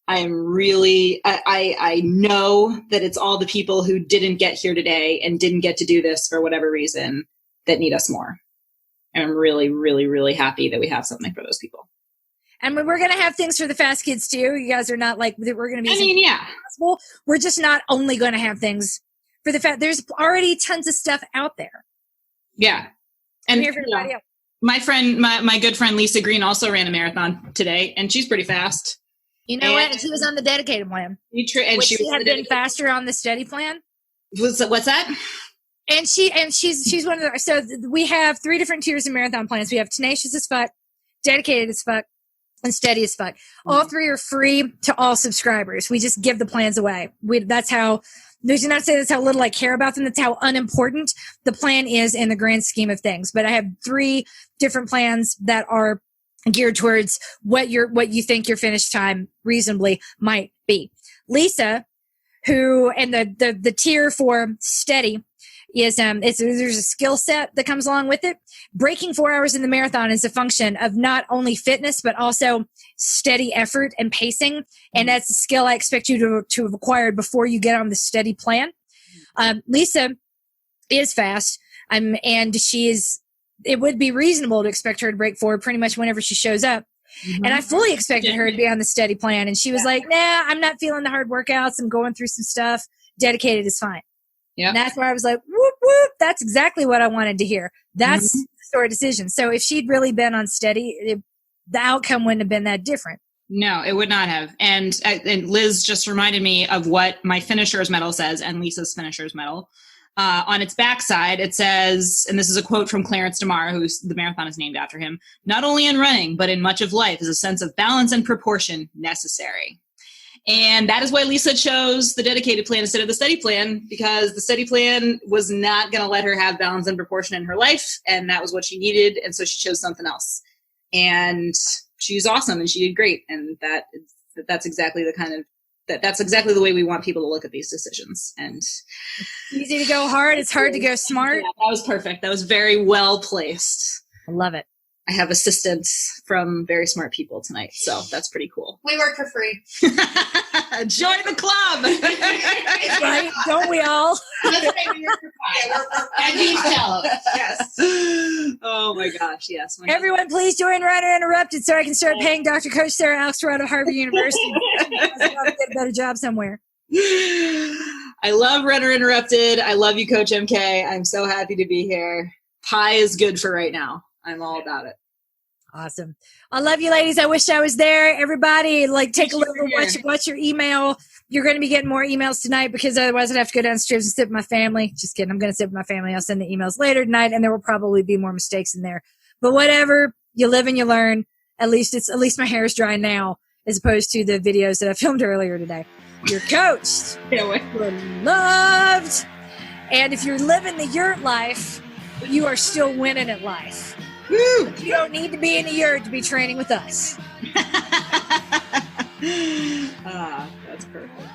S7: I'm really, I know that it's all the people who didn't get here today and didn't get to do this for whatever reason that need us more. And I'm really, really, really happy that we have something for those people.
S1: And we're going to have things for the fast kids too. You guys are not like, we're going to be
S7: possible.
S1: We're just not only going to have things for the fast. There's already tons of stuff out there.
S7: Yeah. And my friend, my good friend, Lisa Green also ran a marathon today, and she's pretty fast.
S1: You know what? She was on the dedicated plan. She had been faster on the steady plan.
S7: What's that?
S1: And she's one of the, so we have 3 different tiers of marathon plans. We have tenacious as fuck, dedicated as fuck, and steady as fuck. All 3 are free to all subscribers. We just give the plans away. That's how, there's not saying that's how little I care about them. That's how unimportant the plan is in the grand scheme of things. But I have 3 different plans that are geared towards what you think your finish time reasonably might be. Lisa, who, and the tier for steady is, there's a skill set that comes along with it. Breaking 4 hours in the marathon is a function of not only fitness, but also steady effort and pacing. And that's a skill I expect you to have acquired before you get on the steady plan. Lisa is fast. And it would be reasonable to expect her to break 4 pretty much whenever she shows up. Mm-hmm. And I fully expected her to be on the steady plan. And she was like, nah, I'm not feeling the hard workouts. I'm going through some stuff. Dedicated is fine. Yeah. And that's where I was like, whoop, whoop. That's exactly what I wanted to hear. That's the sort of decision. So if she'd really been on steady, the outcome wouldn't have been that different.
S7: No, it would not have. And Liz just reminded me of what my finisher's medal says and Lisa's finisher's medal. On its backside, it says, and this is a quote from Clarence DeMar, who's the marathon is named after him, not only in running, but in much of life is a sense of balance and proportion necessary. And that is why Lisa chose the dedicated plan instead of the steady plan, because the steady plan was not going to let her have balance and proportion in her life. And that was what she needed. And so she chose something else. And she's awesome and she did great. And that's exactly the kind of, that's exactly the way we want people to look at these decisions. And
S1: easy to go hard. It's hard to go smart.
S7: Yeah, that was perfect. That was very well placed.
S1: I love it.
S7: I have assistance from very smart people tonight, so that's pretty cool.
S8: We work for free.
S7: Join the club.
S1: Right? Don't we all?
S8: Let's say we work for fun. And you tell us.
S6: Yes.
S7: Oh my gosh, yes.
S1: Everyone, please join Runner Interrupted so I can start paying Dr. Coach Sarah Alstor out of Harvard University. I'll get a better job somewhere.
S7: I love Runner Interrupted. I love you, Coach MK. I'm so happy to be here. Pie is good for right now. I'm all about it.
S1: Awesome. I love you, ladies. I wish I was there. Everybody, take a look at what's your email. You're going to be getting more emails tonight because otherwise I'd have to go downstairs and sit with my family. Just kidding. I'm going to sit with my family. I'll send the emails later tonight, and there will probably be more mistakes in there. But whatever, you live and you learn. At least my hair is dry now, as opposed to the videos that I filmed earlier today. You're coached. You're loved. And if you're living the yurt life, you are still winning at life. Woo! You don't need to be in a yurt to be training with us.
S7: That's perfect.